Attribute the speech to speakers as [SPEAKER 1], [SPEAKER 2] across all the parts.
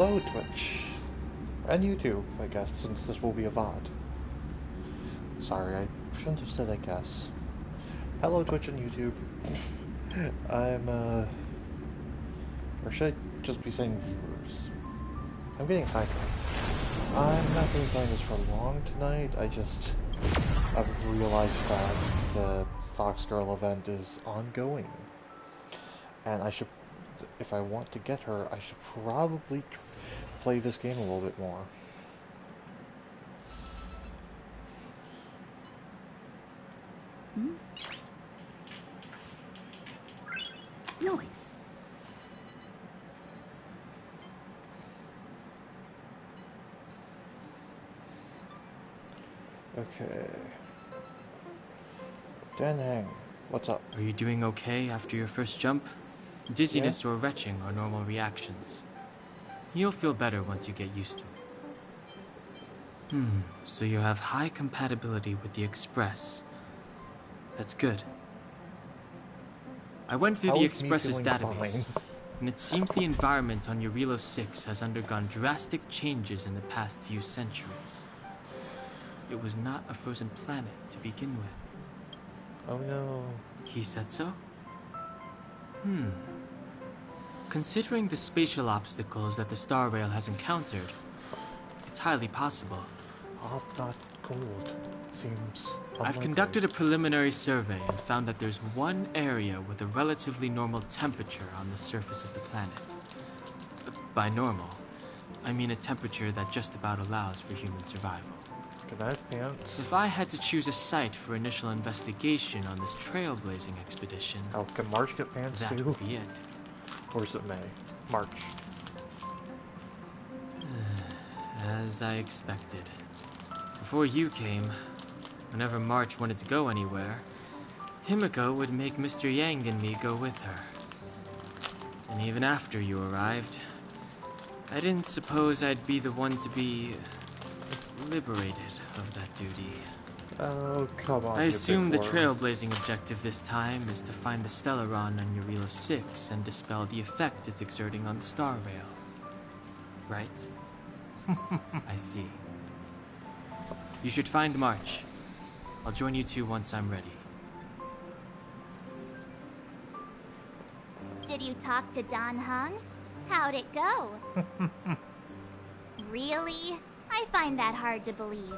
[SPEAKER 1] Hello Twitch, and YouTube, I guess, since this will be a VOD. Sorry, I shouldn't have said I guess. Hello Twitch and YouTube. or should I just be saying viewers? I'm getting sidetracked. I'm not going to be playing this for long tonight, I've realized that the Fox Girl event is ongoing. And if I want to get her, I should probably play this game a little bit more.
[SPEAKER 2] Noise.
[SPEAKER 1] Okay. Danheng, what's up?
[SPEAKER 3] Are you doing okay after your first jump? Dizziness or retching are normal reactions. You'll feel better once you get used to it. So you have high compatibility with the Express. That's good. I went through the Express's database, and it seems the environment on Eurilo 6 has undergone drastic changes in the past few centuries. It was not a frozen planet to begin with.
[SPEAKER 1] Oh no.
[SPEAKER 3] He said so? Considering the spatial obstacles that the Star Rail has encountered, it's highly possible.
[SPEAKER 1] Hot, not cold. Seems unlikely.
[SPEAKER 3] I've conducted a preliminary survey and found that there's one area with a relatively normal temperature on the surface of the planet. By normal, I mean a temperature that just about allows for human survival.
[SPEAKER 1] Can I have pants?
[SPEAKER 3] If I had to choose a site for initial investigation on this trailblazing expedition,
[SPEAKER 1] Oh, can March get pants
[SPEAKER 3] that
[SPEAKER 1] too?
[SPEAKER 3] would be it.
[SPEAKER 1] Or is it May? March.
[SPEAKER 3] As I expected. Before you came, whenever March wanted to go anywhere, Himiko would make Mr. Yang and me go with her. And even after you arrived, I didn't suppose I'd be the one to be liberated of that duty.
[SPEAKER 1] Oh, come on.
[SPEAKER 3] I assume the trailblazing objective this time is to find the Stellaron on Eurilo 6 and dispel the effect it's exerting on the Star Rail. Right? I see. You should find March. I'll join you two once I'm ready.
[SPEAKER 2] Did you talk to Don Hung? How'd it go? Really? I find that hard to believe.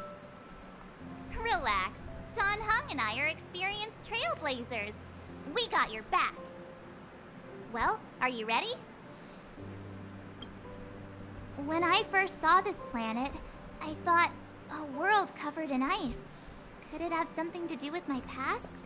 [SPEAKER 2] Relax. Don Hung and I are experienced trailblazers. We got your back. Well, are you ready? When I first saw this planet, I thought, a world covered in ice. Could it have something to do with my past?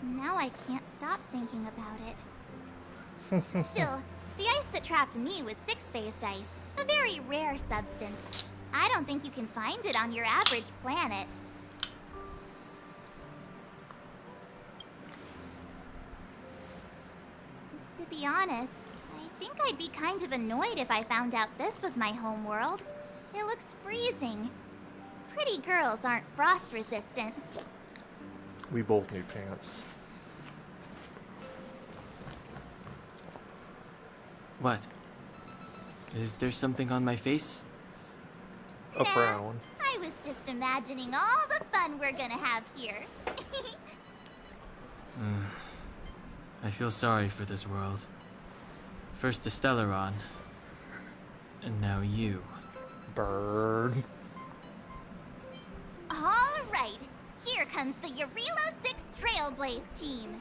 [SPEAKER 2] Now I can't stop thinking about it. Still, the ice that trapped me was six-phased ice, a very rare substance. I don't think you can find it on your average planet. To be honest, I think I'd be kind of annoyed if I found out this was my home world. It looks freezing. Pretty girls aren't frost resistant.
[SPEAKER 1] We both need pants.
[SPEAKER 3] What? Is there something on my face?
[SPEAKER 1] A brown.
[SPEAKER 2] I was just imagining all the fun we're gonna have here.
[SPEAKER 3] I feel sorry for this world. First the Stellaron, and now you.
[SPEAKER 1] Bird.
[SPEAKER 2] All right, here comes the Eurilo 6 Trailblaze team.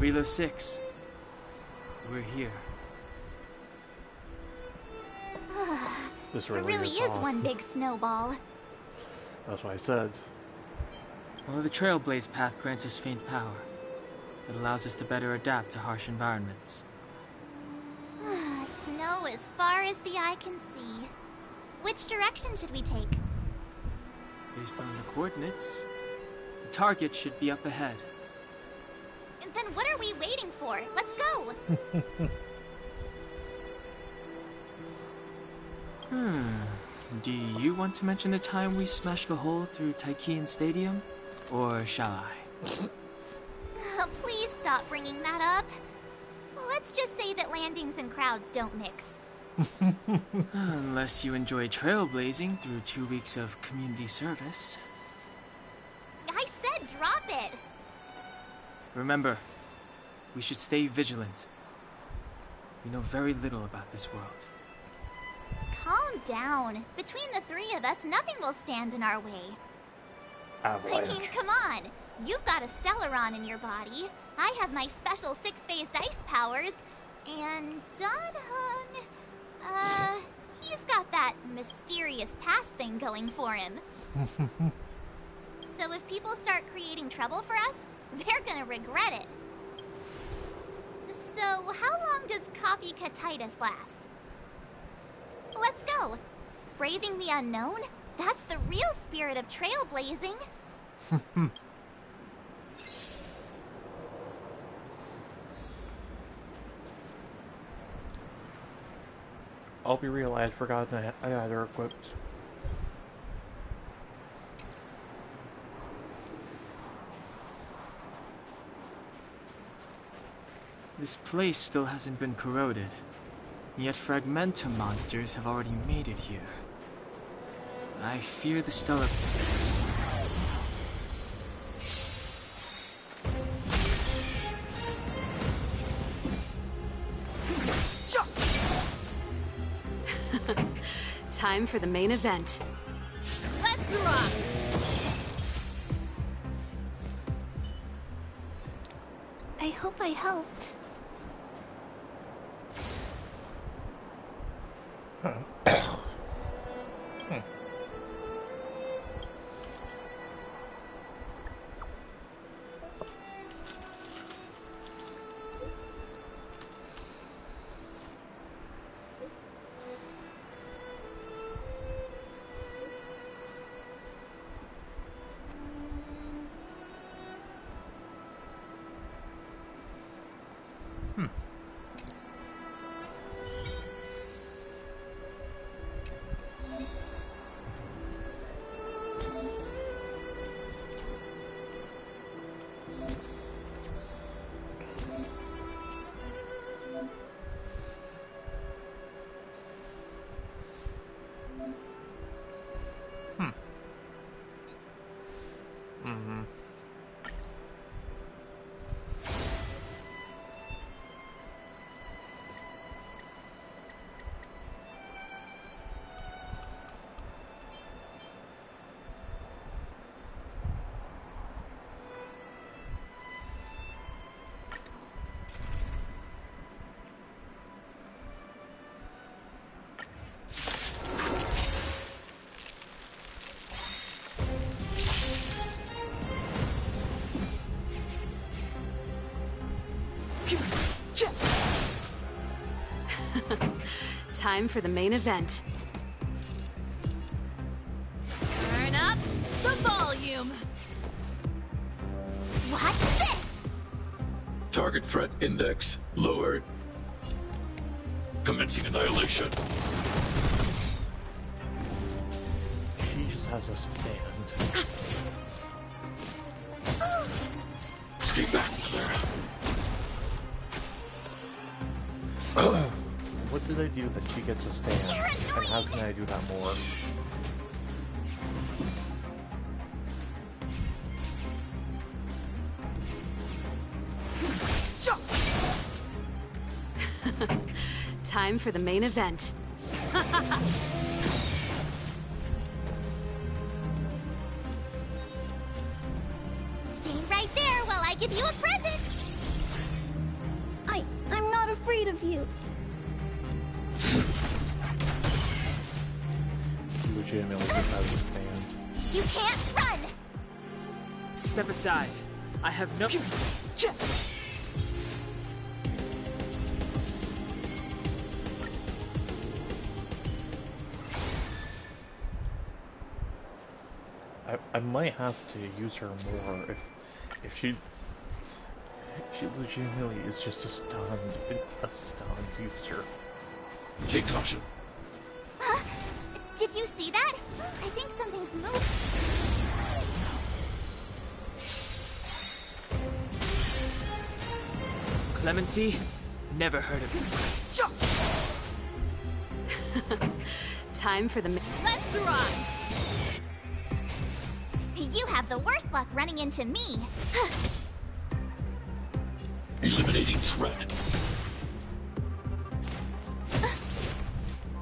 [SPEAKER 3] Eurilo 6. We're here.
[SPEAKER 1] This
[SPEAKER 2] It really is
[SPEAKER 1] awesome.
[SPEAKER 2] one big snowball.
[SPEAKER 1] That's what I said.
[SPEAKER 3] Well, the Trailblaze path grants us faint power. It allows us to better adapt to harsh environments.
[SPEAKER 2] Snow as far as the eye can see. Which direction should we take?
[SPEAKER 3] Based on the coordinates, the target should be up ahead.
[SPEAKER 2] Then what are we waiting for? Let's go!
[SPEAKER 3] Do you want to mention the time we smashed a hole through Taikian Stadium? Or shall I?
[SPEAKER 2] Please stop bringing that up. Let's just say that landings and crowds don't mix.
[SPEAKER 3] Unless you enjoy trailblazing through 2 weeks of community service.
[SPEAKER 2] I said drop it!
[SPEAKER 3] Remember, we should stay vigilant. We know very little about this world.
[SPEAKER 2] Calm down. Between the three of us, nothing will stand in our way. I mean, come on. You've got a Stellaron in your body. I have my special six-phased ice powers. And Dan-hung... he's got that mysterious past thing going for him. So if people start creating trouble for us, they're gonna regret it. So how long does copycatitis last? Let's go. Braving the unknown? That's the real spirit of trailblazing.
[SPEAKER 1] I'll be real, I had forgotten I had her equipped.
[SPEAKER 3] This place still hasn't been corroded, yet Fragmentum monsters have already made it here. I fear the stellar...
[SPEAKER 4] Time for the main event.
[SPEAKER 2] Let's rock!
[SPEAKER 5] I hope I helped.
[SPEAKER 4] Time for the main event.
[SPEAKER 2] Turn up the volume! What's this?
[SPEAKER 6] Target threat index lowered. Commencing annihilation.
[SPEAKER 1] She just has a stand.
[SPEAKER 6] Stay back, Clara.
[SPEAKER 1] What did I do that she gets a stand? And how can I do that more?
[SPEAKER 4] Time for the main event.
[SPEAKER 2] Stay right there while I give you a present!
[SPEAKER 5] I'm not afraid of you.
[SPEAKER 1] She legitimately just has a stand.
[SPEAKER 2] You can't run!
[SPEAKER 3] Step aside. I have no...
[SPEAKER 1] I might have to use her more if she legitimately is just a stunned user.
[SPEAKER 6] Take caution.
[SPEAKER 2] Huh? Did you see that? I think something's moved.
[SPEAKER 3] Clemency? Never heard of it.
[SPEAKER 4] Time for the
[SPEAKER 2] Let's rock! You have the worst luck running into me.
[SPEAKER 6] Eliminating threat.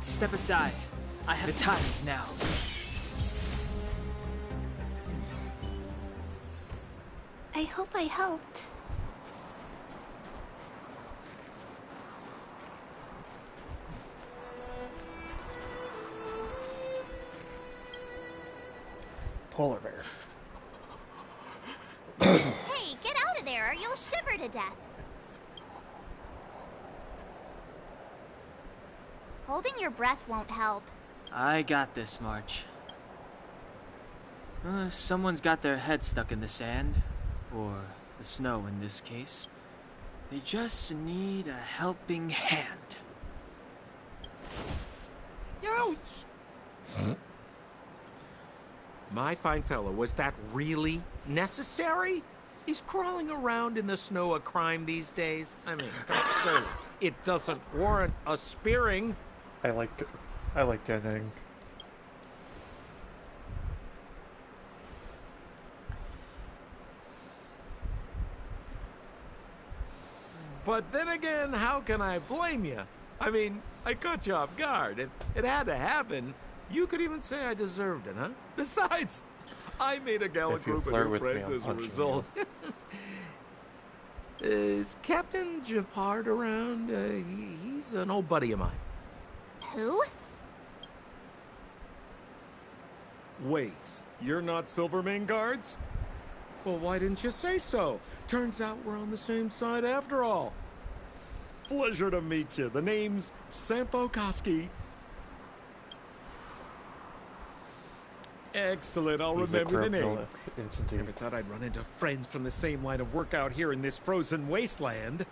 [SPEAKER 3] Step aside. I have the times now.
[SPEAKER 5] I hope I helped.
[SPEAKER 1] Polar bear.
[SPEAKER 2] Hey, get out of there or you'll shiver to death. Holding your breath won't help.
[SPEAKER 3] I got this, March. Someone's got their head stuck in the sand, or the snow in this case. They just need a helping hand.
[SPEAKER 7] Ouch! My fine fellow, was that really necessary? Is crawling around in the snow a crime these days? I mean, surely it doesn't warrant a spearing.
[SPEAKER 1] I like that ending.
[SPEAKER 7] But then again, how can I blame you? I mean, I caught you off guard. It had to happen. You could even say I deserved it, huh? Besides, I made a gallant
[SPEAKER 1] If you
[SPEAKER 7] group of
[SPEAKER 1] flirt
[SPEAKER 7] new
[SPEAKER 1] with me,
[SPEAKER 7] friends
[SPEAKER 1] I'm
[SPEAKER 7] as a
[SPEAKER 1] punching
[SPEAKER 7] result. Is Captain Japard around? He's an old buddy of mine.
[SPEAKER 2] Who?
[SPEAKER 7] Wait, you're not Silvermane guards? Well, why didn't you say so? Turns out we're on the same side after all. Pleasure to meet you. The name's Sampo. Excellent, I'll
[SPEAKER 1] He's a
[SPEAKER 7] remember the
[SPEAKER 1] criminal,
[SPEAKER 7] name.
[SPEAKER 1] indeed.
[SPEAKER 7] Never thought I'd run into friends from the same line of work out here in this frozen wasteland.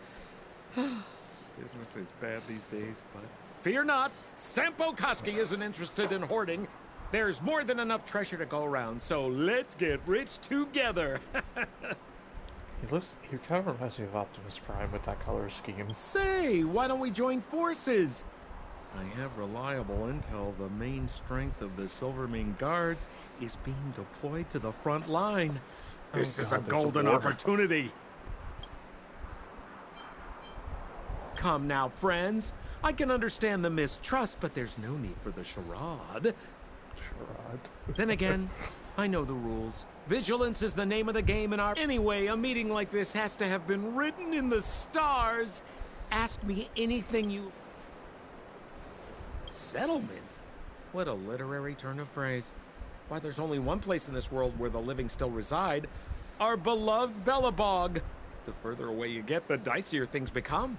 [SPEAKER 7] Business is bad these days, but fear not, Sampo isn't interested in hoarding. There's more than enough treasure to go around, so let's get rich together.
[SPEAKER 1] He kind of reminds me of Optimus Prime with that color scheme.
[SPEAKER 7] Say, why don't we join forces? I have reliable intel the main strength of the Silvermane guards is being deployed to the front line. This is a golden opportunity. Come now, friends. I can understand the mistrust, but there's no need for the charade. Then again, I know the rules. Vigilance is the name of the game in our... Anyway, a meeting like this has to have been written in the stars. Ask me anything you... Settlement? What a literary turn of phrase. Why, there's only one place in this world where the living still reside. Our beloved Belobog. The further away you get, the dicier things become.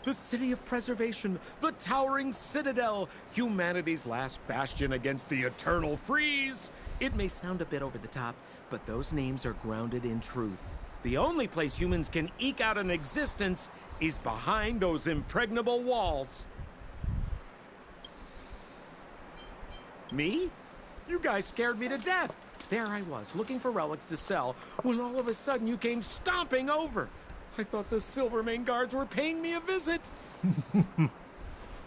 [SPEAKER 7] The city of preservation, the towering citadel, humanity's last bastion against the eternal freeze. It may sound a bit over the top, but those names are grounded in truth. The only place humans can eke out an existence is behind those impregnable walls. Me? You guys scared me to death. There I was, looking for relics to sell, when all of a sudden you came stomping over. I thought the Silvermane guards were paying me a visit.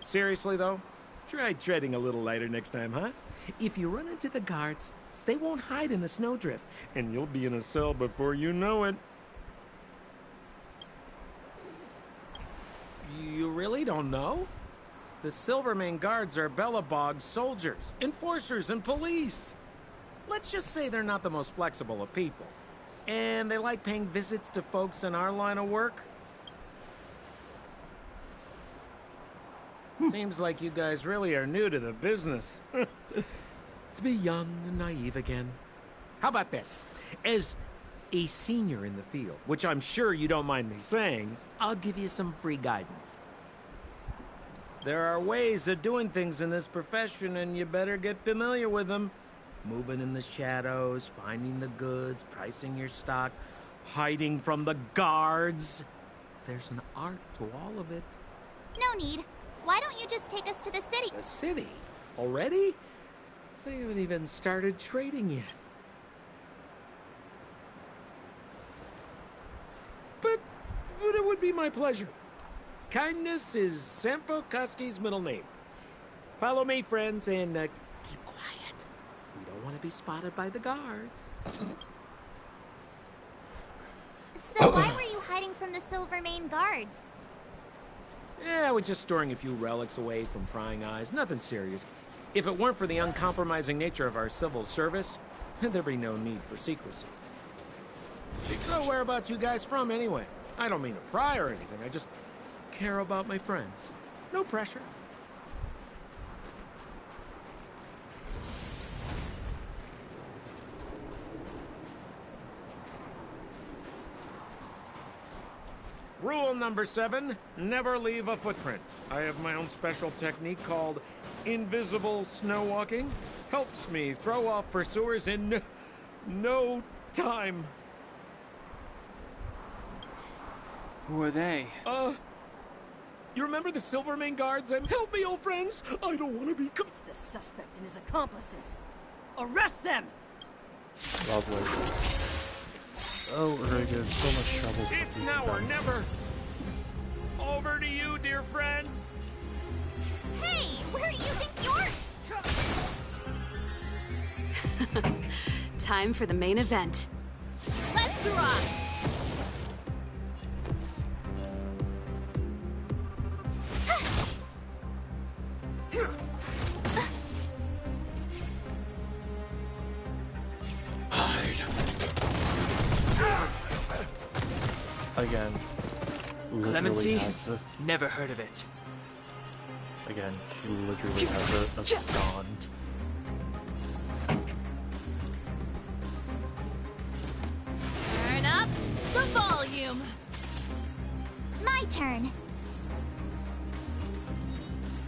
[SPEAKER 7] Seriously, though, try treading a little lighter next time, huh? If you run into the guards, they won't hide in the snowdrift, and you'll be in a cell before you know it. You really don't know? The Silvermane guards are Belobog's soldiers, enforcers, and police. Let's just say they're not the most flexible of people. And they like paying visits to folks in our line of work. Seems like you guys really are new to the business. To be young and naive again. How about this? As a senior in the field, which I'm sure you don't mind me saying, I'll give you some free guidance. There are ways of doing things in this profession, and you better get familiar with them. Moving in the shadows, finding the goods, pricing your stock, hiding from the guards. There's an art to all of it.
[SPEAKER 2] No need. Why don't you just take us to the city?
[SPEAKER 7] The city? Already? They haven't even started trading yet. But it would be my pleasure. Kindness is Sampo Koski's middle name. Follow me, friends, and keep quiet. We don't want to be spotted by the guards.
[SPEAKER 2] So why were you hiding from the Silvermane guards?
[SPEAKER 7] Yeah, we're just storing a few relics away from prying eyes. Nothing serious. If it weren't for the uncompromising nature of our civil service, there'd be no need for secrecy. So whereabouts you guys from, anyway? I don't mean to pry or anything. I just care about my friends. No pressure. Rule number 7, never leave a footprint. I have my own special technique called invisible snow walking. Helps me throw off pursuers in no time.
[SPEAKER 3] Who are they?
[SPEAKER 7] You remember the Silvermane guards? And help me, old friends! I don't want to be...
[SPEAKER 8] It's the suspect and his accomplices. Arrest them!
[SPEAKER 1] Lovely. Oh, we're gonna get in so much trouble.
[SPEAKER 7] It's now or never. Over to you, dear friends.
[SPEAKER 2] Hey, where do you think you're...
[SPEAKER 4] Time for the main event.
[SPEAKER 2] Let's rock!
[SPEAKER 1] Again.
[SPEAKER 3] Clemency?
[SPEAKER 1] Has
[SPEAKER 3] Never heard of it.
[SPEAKER 1] again, he literally has a bond.
[SPEAKER 2] Turn up the volume. My turn.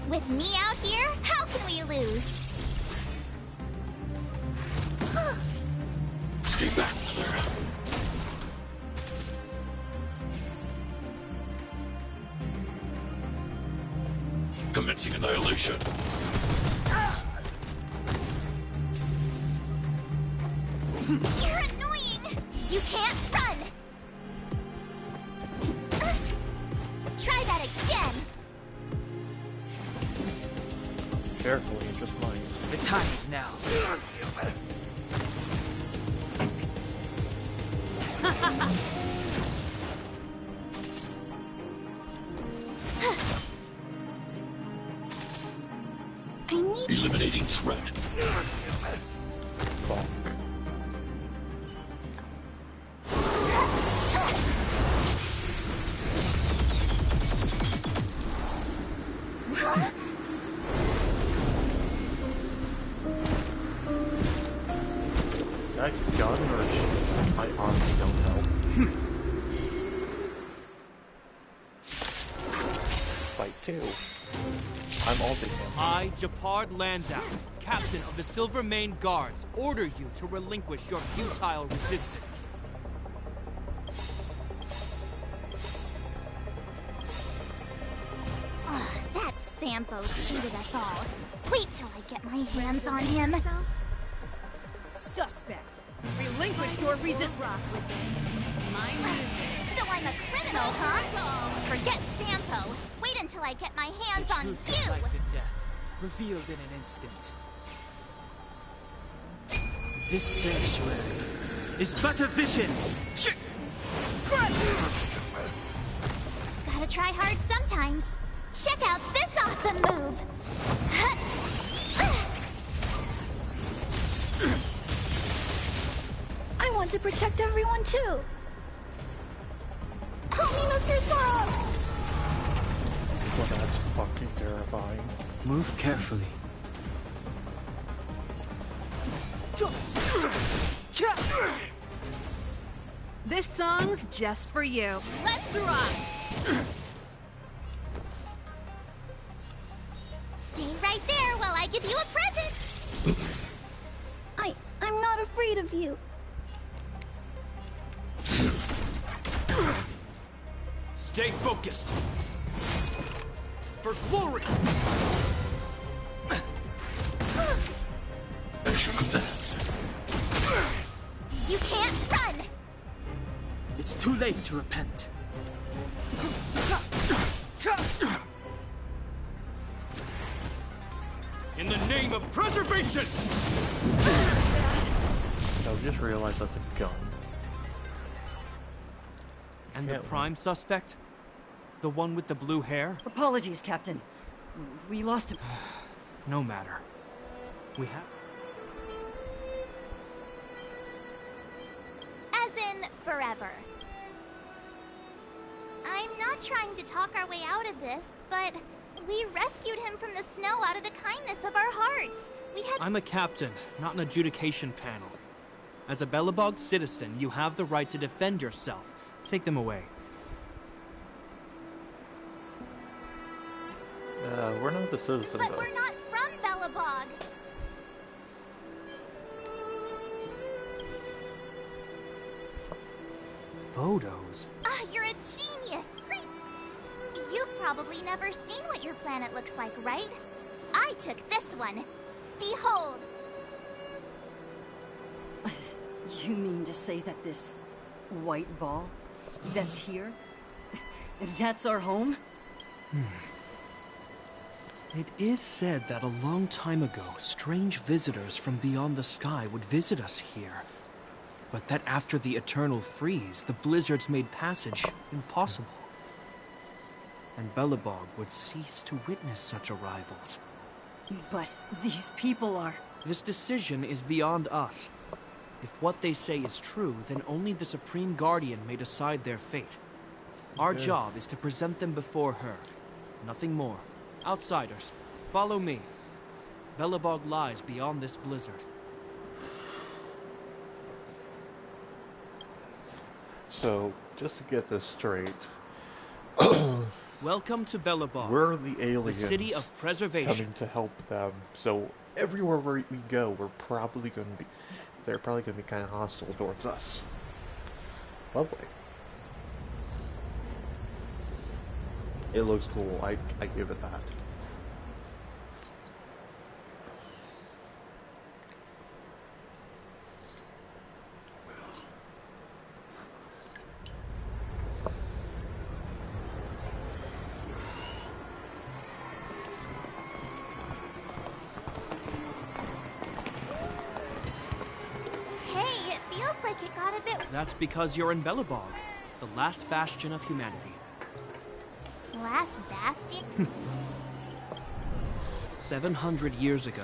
[SPEAKER 2] With me out here, how can we lose?
[SPEAKER 6] Stay back, Clara. Commencing annihilation.
[SPEAKER 2] You're annoying! You can't run! Try that again!
[SPEAKER 1] Carefully, just mine.
[SPEAKER 3] The time is now.
[SPEAKER 5] I need
[SPEAKER 6] Eliminating threat.
[SPEAKER 1] Fuck. Is that gun or shit? My arms don't help. Fight 2. I'm ulting him.
[SPEAKER 9] I, Japard Landau, captain of the Silvermane Guards, order you to relinquish your futile resistance.
[SPEAKER 2] That Sampo cheated us all. Wait till I get my hands on him.
[SPEAKER 8] Suspect! Relinquish your resistance!
[SPEAKER 2] My music. So I'm a criminal, huh? Forget Sampo. Wait until I get my hands on you.
[SPEAKER 9] Life and death, revealed in an instant.
[SPEAKER 3] This sanctuary is but a vision.
[SPEAKER 2] Gotta try hard sometimes. Check out this awesome move.
[SPEAKER 5] I want to protect everyone too. Help me, Mr. Sora!
[SPEAKER 1] Well, that's fucking terrifying.
[SPEAKER 3] Move carefully.
[SPEAKER 4] This song's just for you.
[SPEAKER 2] Let's rock. Stay right there while I give you a present.
[SPEAKER 5] I'm not afraid of you.
[SPEAKER 9] Stay focused. For glory!
[SPEAKER 6] As you command.
[SPEAKER 2] You can't run!
[SPEAKER 3] It's too late to repent.
[SPEAKER 9] In the name of preservation!
[SPEAKER 1] No, just realized that's a gun.
[SPEAKER 9] And the
[SPEAKER 1] Can't
[SPEAKER 9] prime suspect? The one with the blue hair?
[SPEAKER 8] Apologies, Captain. We lost him.
[SPEAKER 9] No matter. We have...
[SPEAKER 2] As in, forever. I'm not trying to talk our way out of this, but we rescued him from the snow out of the kindness of our hearts. We had—
[SPEAKER 9] I'm a captain, not an adjudication panel. As a Belobog citizen, you have the right to defend yourself. Take them away.
[SPEAKER 1] We're not the citizens,
[SPEAKER 2] But
[SPEAKER 1] though.
[SPEAKER 2] we're not from Belobog.
[SPEAKER 9] Photos?
[SPEAKER 2] Ah, you're a genius! Great! You've probably never seen what your planet looks like, right? I took this one. Behold!
[SPEAKER 8] You mean to say that this white ball that's here, that's our home?
[SPEAKER 9] It is said that a long time ago, strange visitors from beyond the sky would visit us here. But that after the eternal freeze, the blizzards made passage impossible. And Belobog would cease to witness such arrivals.
[SPEAKER 8] But these people are...
[SPEAKER 9] This decision is beyond us. If what they say is true, then only the Supreme Guardian may decide their fate. Our job is to present them before her. Nothing more. Outsiders, follow me. Belobog lies beyond this blizzard.
[SPEAKER 1] So, just to get this straight,
[SPEAKER 9] Welcome to Belobog,
[SPEAKER 1] we're the
[SPEAKER 9] the
[SPEAKER 1] aliens
[SPEAKER 9] city of preservation.
[SPEAKER 1] coming to help them. So, everywhere we go, we're probably going to be... They're probably going to be kind of hostile towards us. Lovely. It looks cool. I give it that.
[SPEAKER 2] Hey, it feels like it got a bit...
[SPEAKER 9] That's because you're in Belobog, the last bastion of humanity.
[SPEAKER 2] Last bastion?
[SPEAKER 9] 700 years ago,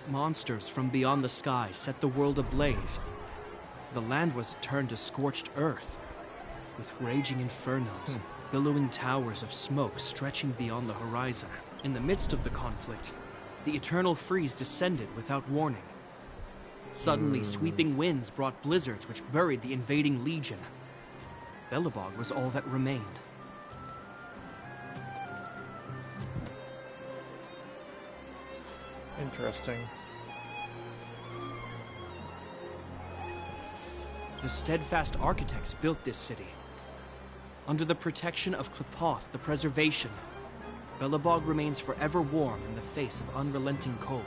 [SPEAKER 9] monsters from beyond the sky set the world ablaze. The land was turned to scorched earth, with raging infernos, billowing towers of smoke stretching beyond the horizon. In the midst of the conflict, the eternal freeze descended without warning. Suddenly, sweeping winds brought blizzards which buried the invading legion. Belobog was all that remained.
[SPEAKER 1] Interesting.
[SPEAKER 9] The steadfast architects built this city. Under the protection of Hoth, the preservation, Belobog remains forever warm in the face of unrelenting cold.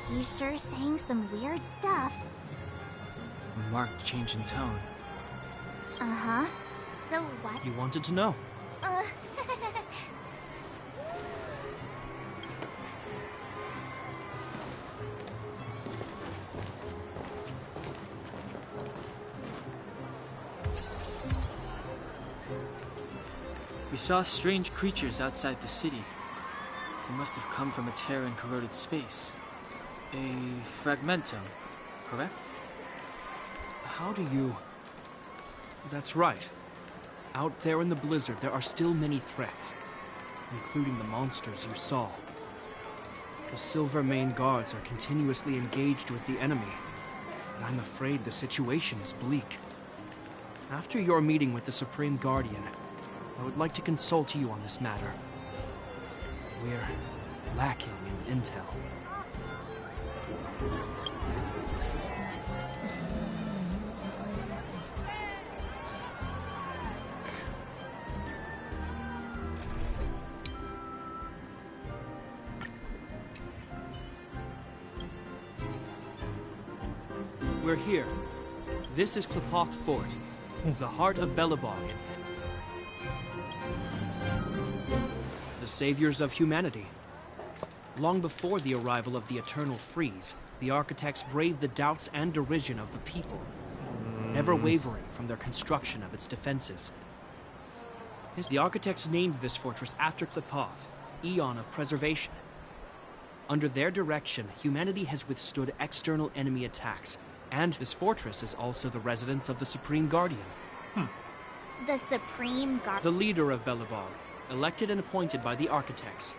[SPEAKER 2] He's sure saying some weird stuff.
[SPEAKER 3] A marked change in tone.
[SPEAKER 2] Uh-huh. So what?
[SPEAKER 9] You wanted to know.
[SPEAKER 2] Uh...
[SPEAKER 3] We saw strange creatures outside the city. They must have come from a tear in corroded space. A fragmentum, correct?
[SPEAKER 9] How do you... That's right. Out there in the blizzard, there are still many threats, including the monsters you saw. The Silvermane guards are continuously engaged with the enemy, and I'm afraid the situation is bleak. After your meeting with the Supreme Guardian, I would like to consult you on this matter. We're lacking in intel. we're here. This is Klipoth Fort, the heart of Belobog. The saviors of humanity. Long before the arrival of the Eternal Freeze, the architects braved the doubts and derision of the people, never wavering from their construction of its defenses. The architects named this fortress after Klipoth, Eon of Preservation. Under their direction, humanity has withstood external enemy attacks, and this fortress is also the residence of the Supreme Guardian.
[SPEAKER 2] The Supreme Guardian?
[SPEAKER 9] The leader of Belobog, elected and appointed by the architects.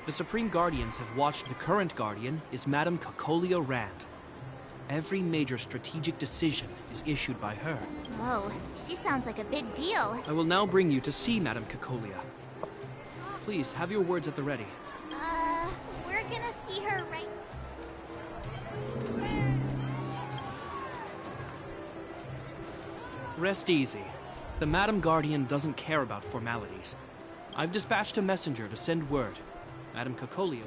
[SPEAKER 9] The Supreme Guardians have watched the current Guardian is Madame Cocolia Rand. Every major strategic decision is issued by her.
[SPEAKER 2] Whoa, she sounds like a big deal.
[SPEAKER 9] I will now bring you to see Madame Cocolia. Please, have your words at the ready.
[SPEAKER 2] We're gonna see her right...
[SPEAKER 9] Rest easy. The Madame Guardian doesn't care about formalities. I've dispatched a messenger to send word. Madame Cocolia.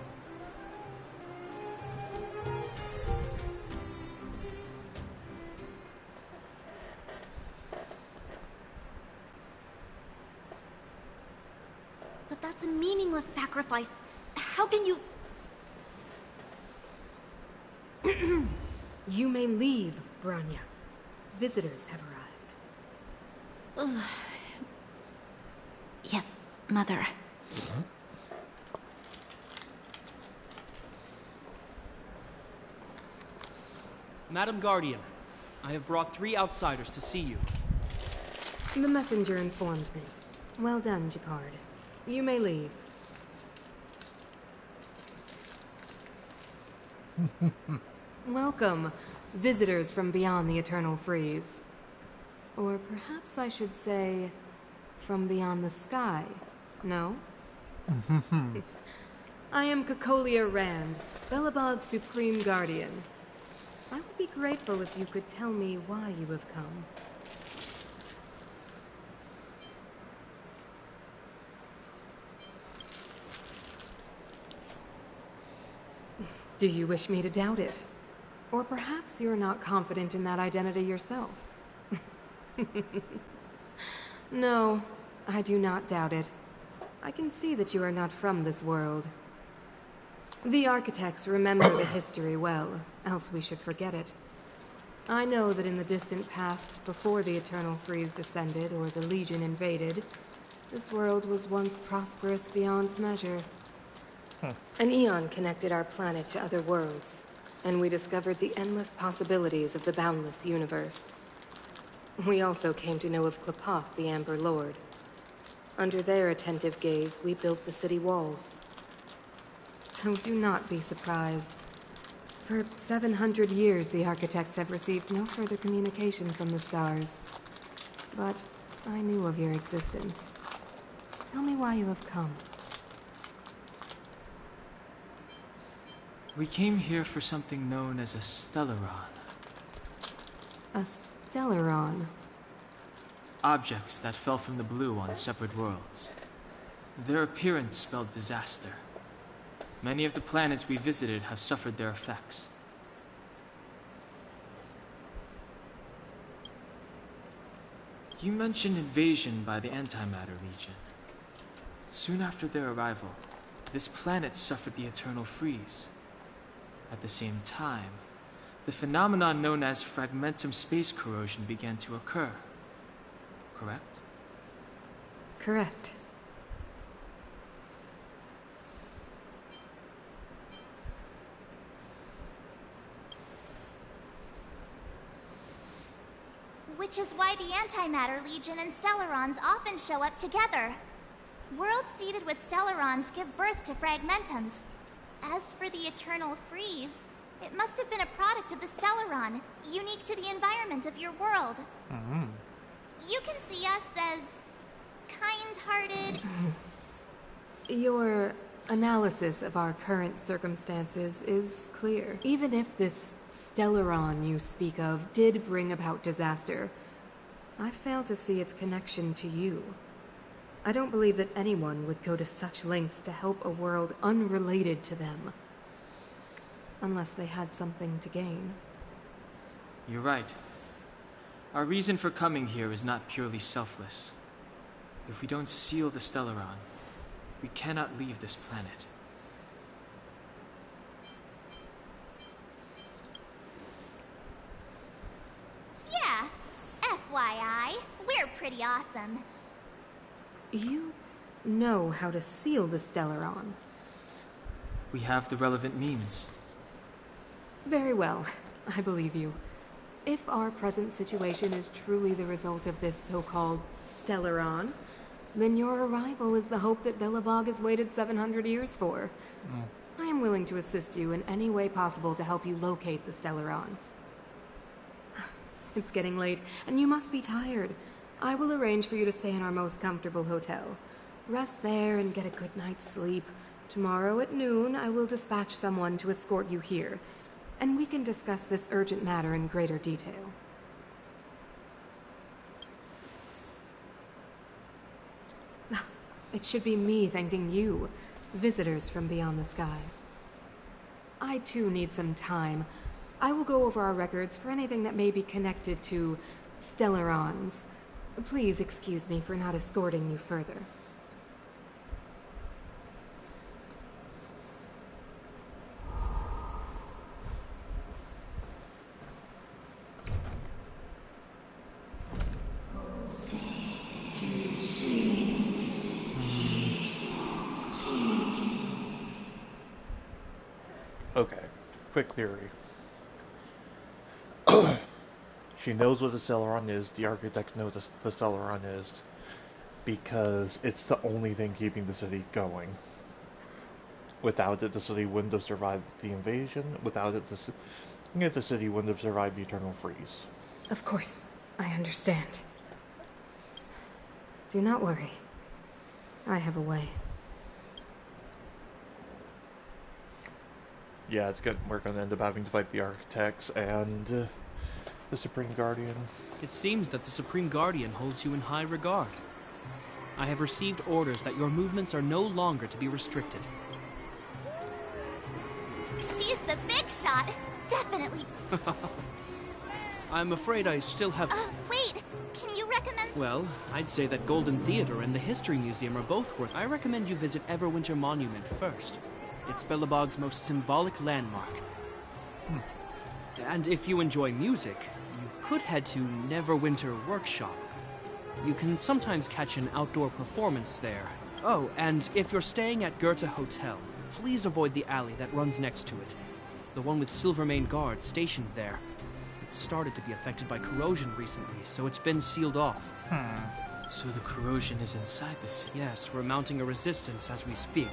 [SPEAKER 10] But that's a meaningless sacrifice. How can you...
[SPEAKER 4] You may leave, Branya. Visitors have arrived.
[SPEAKER 10] Yes, Mother.
[SPEAKER 9] Madame Guardian, I have brought 3 outsiders to see you.
[SPEAKER 4] The messenger informed me. Well done, Jacquard. You may leave. Welcome, visitors from beyond the Eternal Freeze. Or perhaps I should say, from beyond the sky, no? I am Cocolia Rand, Belobog's Supreme Guardian. I would be grateful if you could tell me why you have come. Do you wish me to doubt it? Or perhaps you're not confident in that identity yourself? No, I do not doubt it. I can see that you are not from this world. The architects remember the history well, else we should forget it. I know that in the distant past, before the Eternal Freeze descended or the Legion invaded, this world was once prosperous beyond measure. An eon connected our planet to other worlds, and we discovered the endless possibilities of the boundless universe. We also came to know of Klipoth, the Amber Lord. Under their attentive gaze, we built the city walls. So do not be surprised. For 700 years, the architects have received no further communication from the stars. But I knew of your existence. Tell me why you have come.
[SPEAKER 3] We came here for something known as a Stellaron.
[SPEAKER 4] A Stellaron?
[SPEAKER 3] Objects that fell from the blue on separate worlds. Their appearance spelled disaster. Many of the planets we visited have suffered their effects. You mentioned invasion by the Antimatter Legion. Soon after their arrival, this planet suffered the Eternal Freeze. At the same time, the phenomenon known as fragmentum space corrosion began to occur. Correct?
[SPEAKER 4] Correct.
[SPEAKER 2] Which is why the Antimatter Legion and Stellarons often show up together. Worlds seeded with Stellarons give birth to fragmentums. As for the Eternal Freeze, it must have been a product of the Stellaron, unique to the environment of your world. You can see us as kind-hearted.
[SPEAKER 4] Your analysis of our current circumstances is clear. Even if this Stellaron you speak of did bring about disaster, I fail to see its connection to you. I don't believe that anyone would go to such lengths to help a world unrelated to them. Unless they had something to gain.
[SPEAKER 3] You're right. Our reason for coming here is not purely selfless. If we don't seal the Stellaron, we cannot leave this planet.
[SPEAKER 2] Yeah, FYI, we're pretty awesome.
[SPEAKER 4] You know how to seal the Stellaron.
[SPEAKER 3] We have the relevant means.
[SPEAKER 4] Very well, I believe you. If our present situation is truly the result of this so-called Stellaron, then your arrival is the hope that Belobog has waited 700 years for. I am willing to assist you in any way possible to help you locate the Stellaron. It's getting late, and you must be tired. I will arrange for you to stay in our most comfortable hotel. Rest there and get a good night's sleep. Tomorrow at noon, I will dispatch someone to escort you here, and we can discuss this urgent matter in greater detail. It should be me thanking you, visitors from beyond the sky. I too need some time. I will go over our records for anything that may be connected to Stellarons. Please excuse me for not escorting you further.
[SPEAKER 1] Okay, quick theory. She knows what the Stellaron is, the architects know what the Stellaron is, because it's the only thing keeping the city going. Without it, the city wouldn't have survived the invasion. Without it, the city wouldn't have survived the eternal freeze.
[SPEAKER 4] Of course, I understand. Do not worry. I have a way.
[SPEAKER 1] Yeah, it's good. We're going to end up having to fight the architects and the Supreme Guardian.
[SPEAKER 9] It seems that the Supreme Guardian holds you in high regard. I have received orders that your movements are no longer to be restricted.
[SPEAKER 2] She's the big shot. Definitely.
[SPEAKER 9] I'm afraid I still have...
[SPEAKER 2] Wait. Can you recommend...
[SPEAKER 9] Well, I'd say that Golden Theater and the History Museum are both worth... I recommend you visit Everwinter Monument first. It's Belobog's most symbolic landmark. And if you enjoy music, you could head to Neverwinter Workshop. You can sometimes catch an outdoor performance there. Oh, and if you're staying at Goethe Hotel, please avoid the alley that runs next to it. The one with Silvermane guards stationed there. It's started to be affected by corrosion recently, so it's been sealed off.
[SPEAKER 3] So the corrosion is inside the city?
[SPEAKER 9] Yes, we're mounting a resistance as we speak.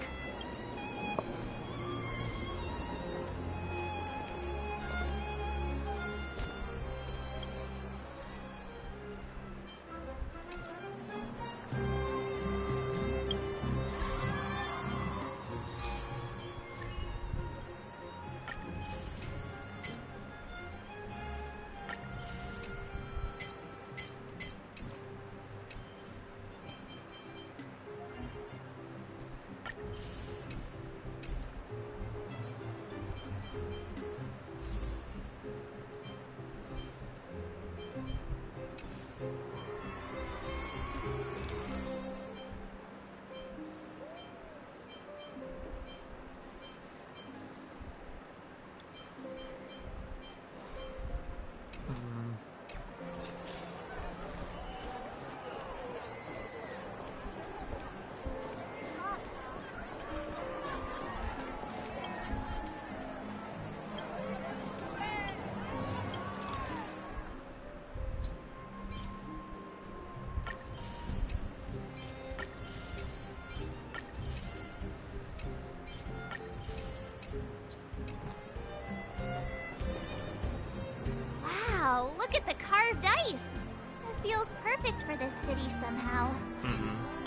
[SPEAKER 2] Wow, look at the carved ice. It feels perfect for this city somehow.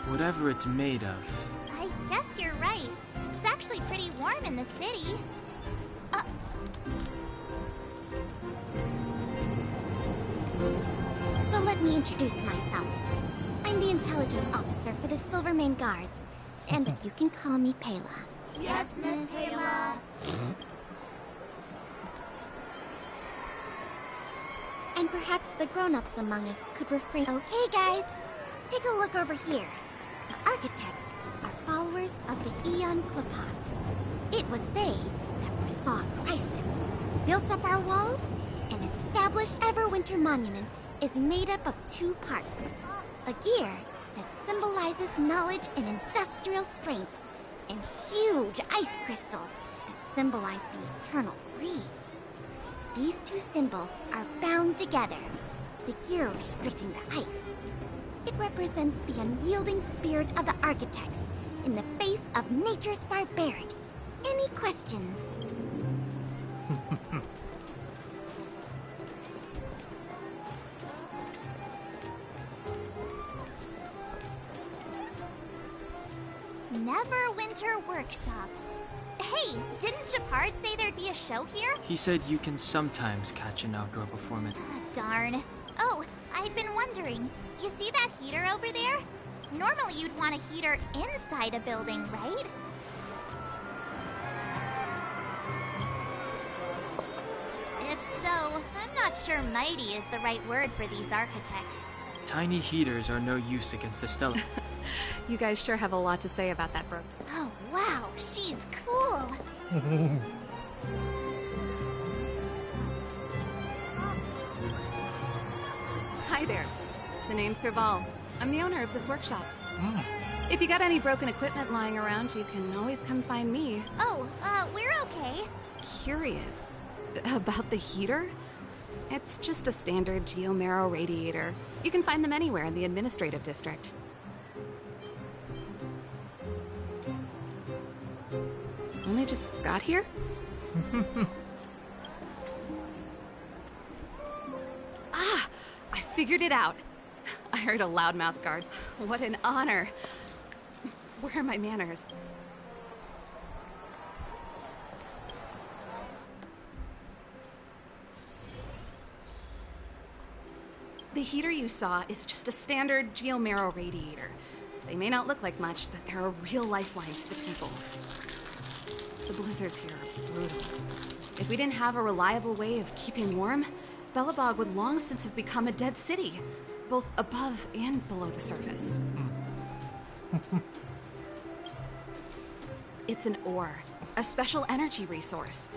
[SPEAKER 3] Whatever it's made of.
[SPEAKER 2] I guess you're right. It's actually pretty warm in the city.
[SPEAKER 10] So let me introduce myself. I'm the intelligence officer for the Silvermane Guards, and you can call me Pela.
[SPEAKER 2] Yes, Miss Taylor.
[SPEAKER 10] And perhaps the grown-ups among us could refrain. Okay, guys, take a look over here. The architects are followers of the Aeon Klapan. It was they that foresaw a crisis, built up our walls, and established Everwinter Monument is made up of 2 parts. A gear that symbolizes knowledge and industrial strength, and huge ice crystals that symbolize the eternal breeze. These 2 symbols are bound together, the gear restricting the ice. It represents the unyielding spirit of the architects in the face of nature's barbarity. Any questions?
[SPEAKER 2] Neverwinter Workshop. Hey, didn't Japard say there'd be a show here?
[SPEAKER 3] He said you can sometimes catch an outdoor performance.
[SPEAKER 2] Darn. Oh, I'd been wondering. You see that heater over there? Normally you'd want a heater inside a building, right? If so, I'm not sure mighty is the right word for these architects.
[SPEAKER 3] Tiny heaters are no use against the stellar.
[SPEAKER 11] You guys sure have a lot to say about that, Brooke.
[SPEAKER 2] Oh, wow, she's cool.
[SPEAKER 11] Hi there. The name's Serval. I'm the owner of this workshop. If you got any broken equipment lying around, you can always come find me.
[SPEAKER 2] Oh, we're okay.
[SPEAKER 11] Curious about the heater? It's just a standard geomarrow radiator. You can find them anywhere in the administrative district. Only just got here? Ah! I figured it out. I heard a loudmouth guard. What an honor. Where are my manners? The heater you saw is just a standard geomarrow radiator. They may not look like much, but they're a real lifeline to the people. The blizzards here are brutal. If we didn't have a reliable way of keeping warm, Belobog would long since have become a dead city, both above and below the surface. It's an ore, a special energy resource.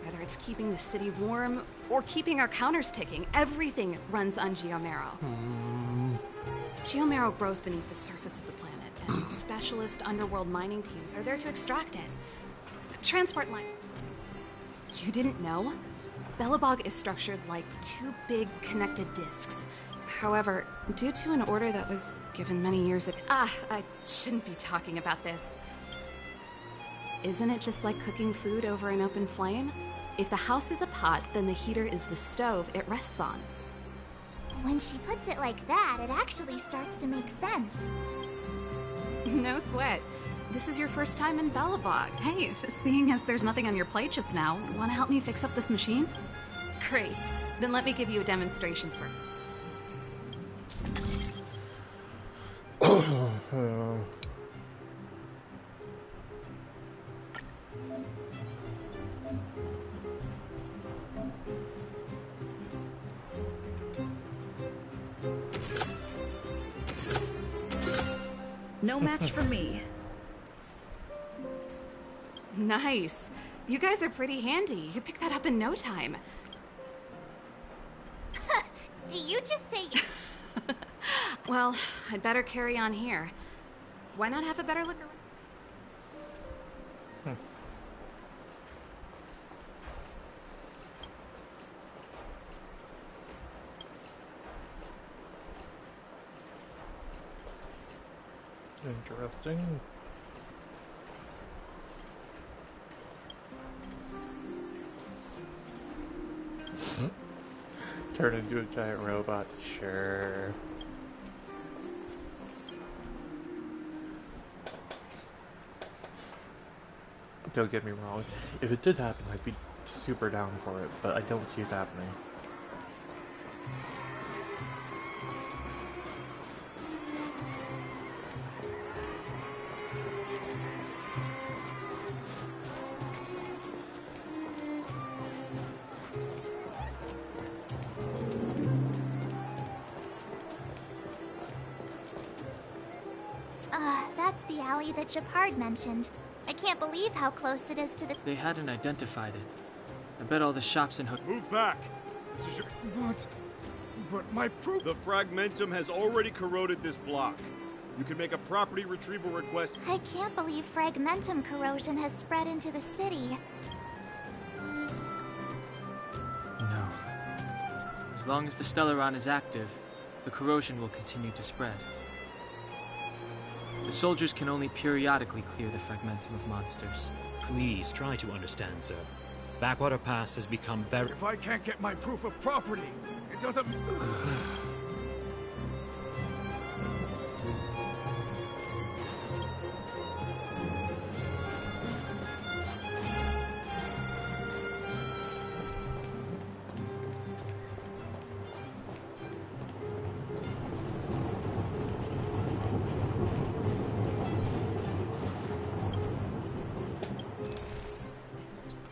[SPEAKER 11] Whether it's keeping the city warm or keeping our counters ticking, everything runs on geomarrow. Geomarrow grows beneath the surface of the planet, and specialist underworld mining teams are there to extract it. Transport line. You didn't know? Belobog is structured like 2 big connected discs. However, due to an order that was given many years ago... I shouldn't be talking about this. Isn't it just like cooking food over an open flame? If the house is a pot, then the heater is the stove it rests on.
[SPEAKER 2] When she puts it like that, it actually starts to make sense.
[SPEAKER 11] No sweat. This is your first time in Belobog. Hey, seeing as there's nothing on your plate just now, want to help me fix up this machine? Great. Then let me give you a demonstration first.
[SPEAKER 12] No match for me.
[SPEAKER 11] Nice. You guys are pretty handy. You picked that up in no time.
[SPEAKER 2] Do you just say...
[SPEAKER 11] Well, I'd better carry on here. Why not have a better look around?
[SPEAKER 1] Interesting. Turn into a giant robot, sure. Don't get me wrong, if it did happen, I'd be super down for it, but I don't see it happening.
[SPEAKER 2] That's the alley that Japard mentioned. I can't believe how close it is to the...
[SPEAKER 3] They hadn't identified it. I bet all the shops in Hoth...
[SPEAKER 13] Move back! This is your... What? But my proof... The fragmentum has already corroded this block. You can make a property retrieval request...
[SPEAKER 2] I can't believe fragmentum corrosion has spread into the city.
[SPEAKER 3] No. As long as the Stellaron is active, the corrosion will continue to spread. The soldiers can only periodically clear the fragmentum of monsters.
[SPEAKER 14] Please try to understand, sir. Backwater Pass has become very...
[SPEAKER 13] If I can't get my proof of property, it doesn't...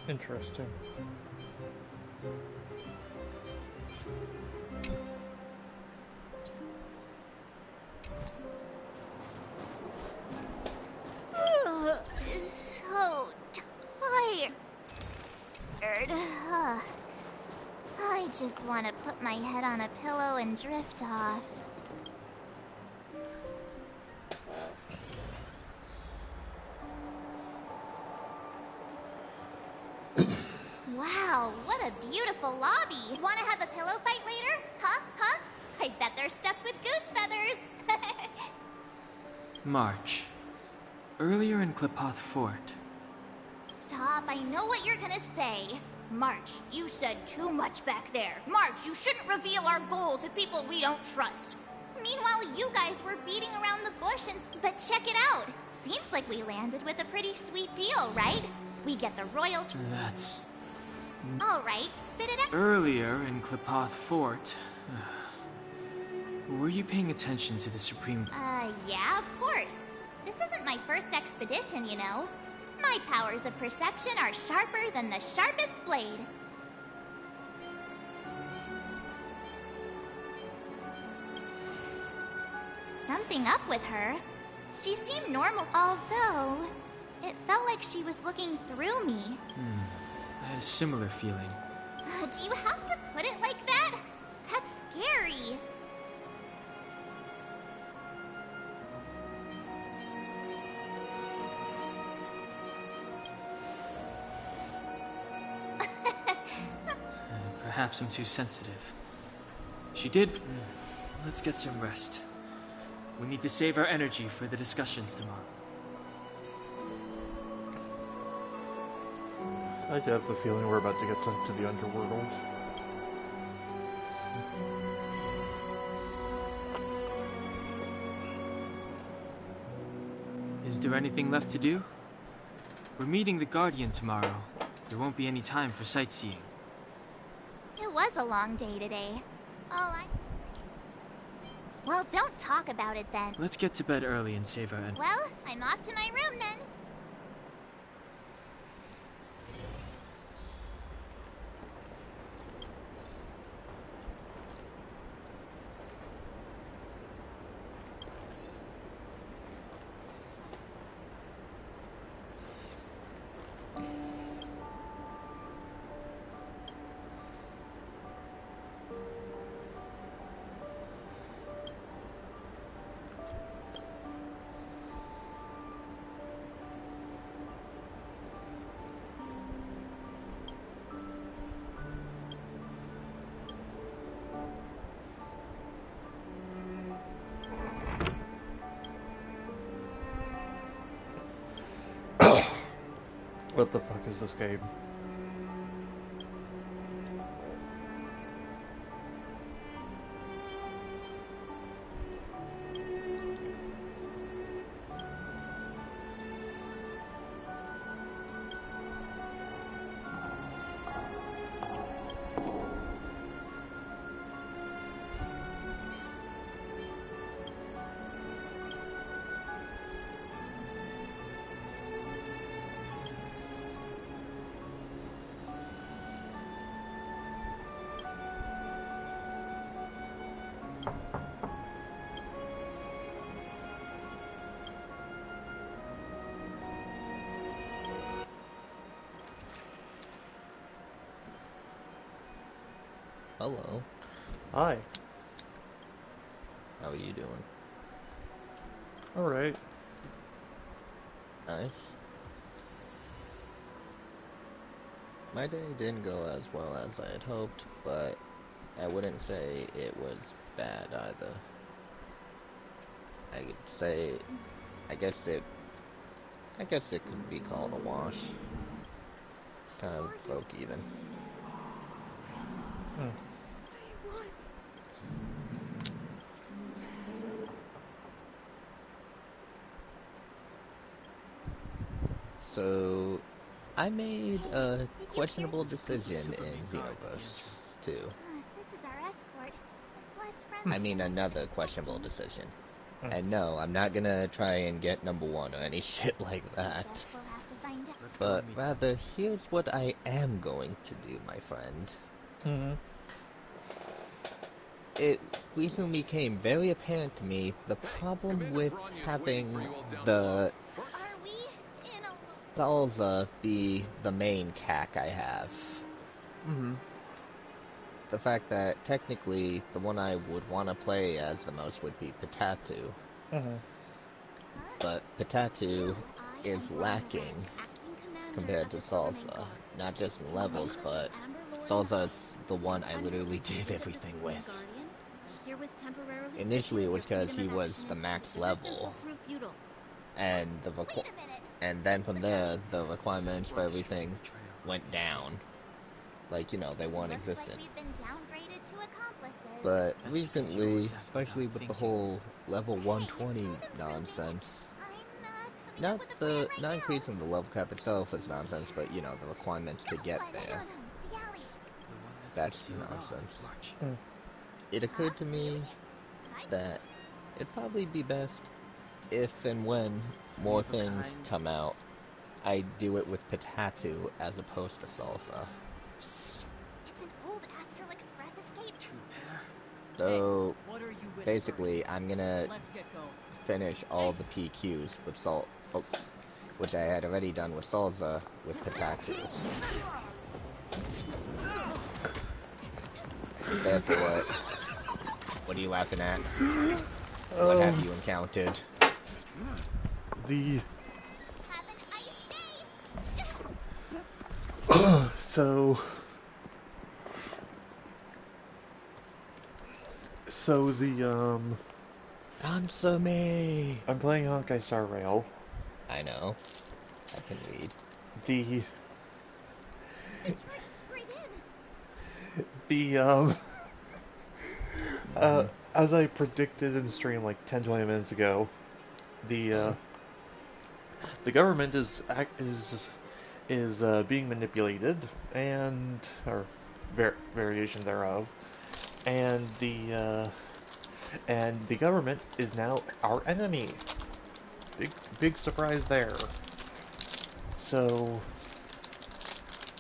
[SPEAKER 1] Interesting.
[SPEAKER 2] So tired. I just want to put my head on a pillow and drift off. Wow, what a beautiful lobby! Want to have a pillow fight later? Huh? Huh? I bet they're stuffed with goose feathers!
[SPEAKER 3] March. Earlier in Klipoth Fort.
[SPEAKER 2] Stop, I know what you're gonna say. March, you said too much back there. March, you shouldn't reveal our goal to people we don't trust. Meanwhile, you guys were beating around the bush but check it out. Seems like we landed with a pretty sweet deal, right? We get the royal...
[SPEAKER 3] That's...
[SPEAKER 2] Alright, spit it out.
[SPEAKER 3] Earlier in Klipoth Fort... were you paying attention to the Supreme...
[SPEAKER 2] Yeah, of course. This isn't my first expedition, you know. My powers of perception are sharper than the sharpest blade. Something up with her. She seemed normal, although it felt like she was looking through me.
[SPEAKER 3] I had a similar feeling.
[SPEAKER 2] Do you have to put it like that? That's scary.
[SPEAKER 3] Perhaps I'm too sensitive. She did... Let's get some rest. We need to save our energy for the discussions tomorrow.
[SPEAKER 1] I get the feeling we're about to get sent to the underworld.
[SPEAKER 3] Is there anything left to do? We're meeting the Guardian tomorrow. There won't be any time for sightseeing.
[SPEAKER 2] It was a long day today. Well, don't talk about it then.
[SPEAKER 3] Let's get to bed early and save our energy.
[SPEAKER 2] Well, I'm off to my room then.
[SPEAKER 1] What the fuck is this game?
[SPEAKER 15] Hello.
[SPEAKER 1] Hi.
[SPEAKER 15] How are you doing?
[SPEAKER 1] Alright.
[SPEAKER 15] Nice. My day didn't go as well as I had hoped, but I wouldn't say it was bad either. I could say, I guess it could be called a wash. Kind of broke even. So, I made a questionable decision in Xenoverse 2.
[SPEAKER 2] This is our escort. It's less friendly.
[SPEAKER 15] I mean, another questionable decision. And no, I'm not gonna try and get number 1 or any shit like that.
[SPEAKER 2] Guess we'll have to find out.
[SPEAKER 15] But rather, here's what I am going to do, my friend. It recently became very apparent to me the problem with having the Salsa be the main CAC I have. The fact that technically the one I would want to play as the most would be Patatu. But Patatu is lacking compared to Salsa. Not just in levels, but Salsa's the one I literally did everything with. Initially it was because he was the max level, and then from there the requirements for everything went down. Like, you know, they weren't existent. But recently, especially with the whole level 120 nonsense, not increasing the level cap itself is nonsense, but, you know, the requirements to get there. That's nonsense. It occurred to me that it'd probably be best if and when more things come out, I do it with Patatu as opposed to Salsa.
[SPEAKER 2] It's an old Astral Express escape.
[SPEAKER 15] So, basically, I'm gonna finish all the PQs with which I had already done with Salsa, with Patatu. Therefore, what are you laughing at? What have you encountered?
[SPEAKER 1] The... So the,
[SPEAKER 15] Answer me!
[SPEAKER 1] I'm playing Honkai Star Rail.
[SPEAKER 15] I know. I can read.
[SPEAKER 1] As I predicted in stream like 10-20 minutes ago, the government is being manipulated, or variation thereof, and the government is now our enemy. Big surprise there. So,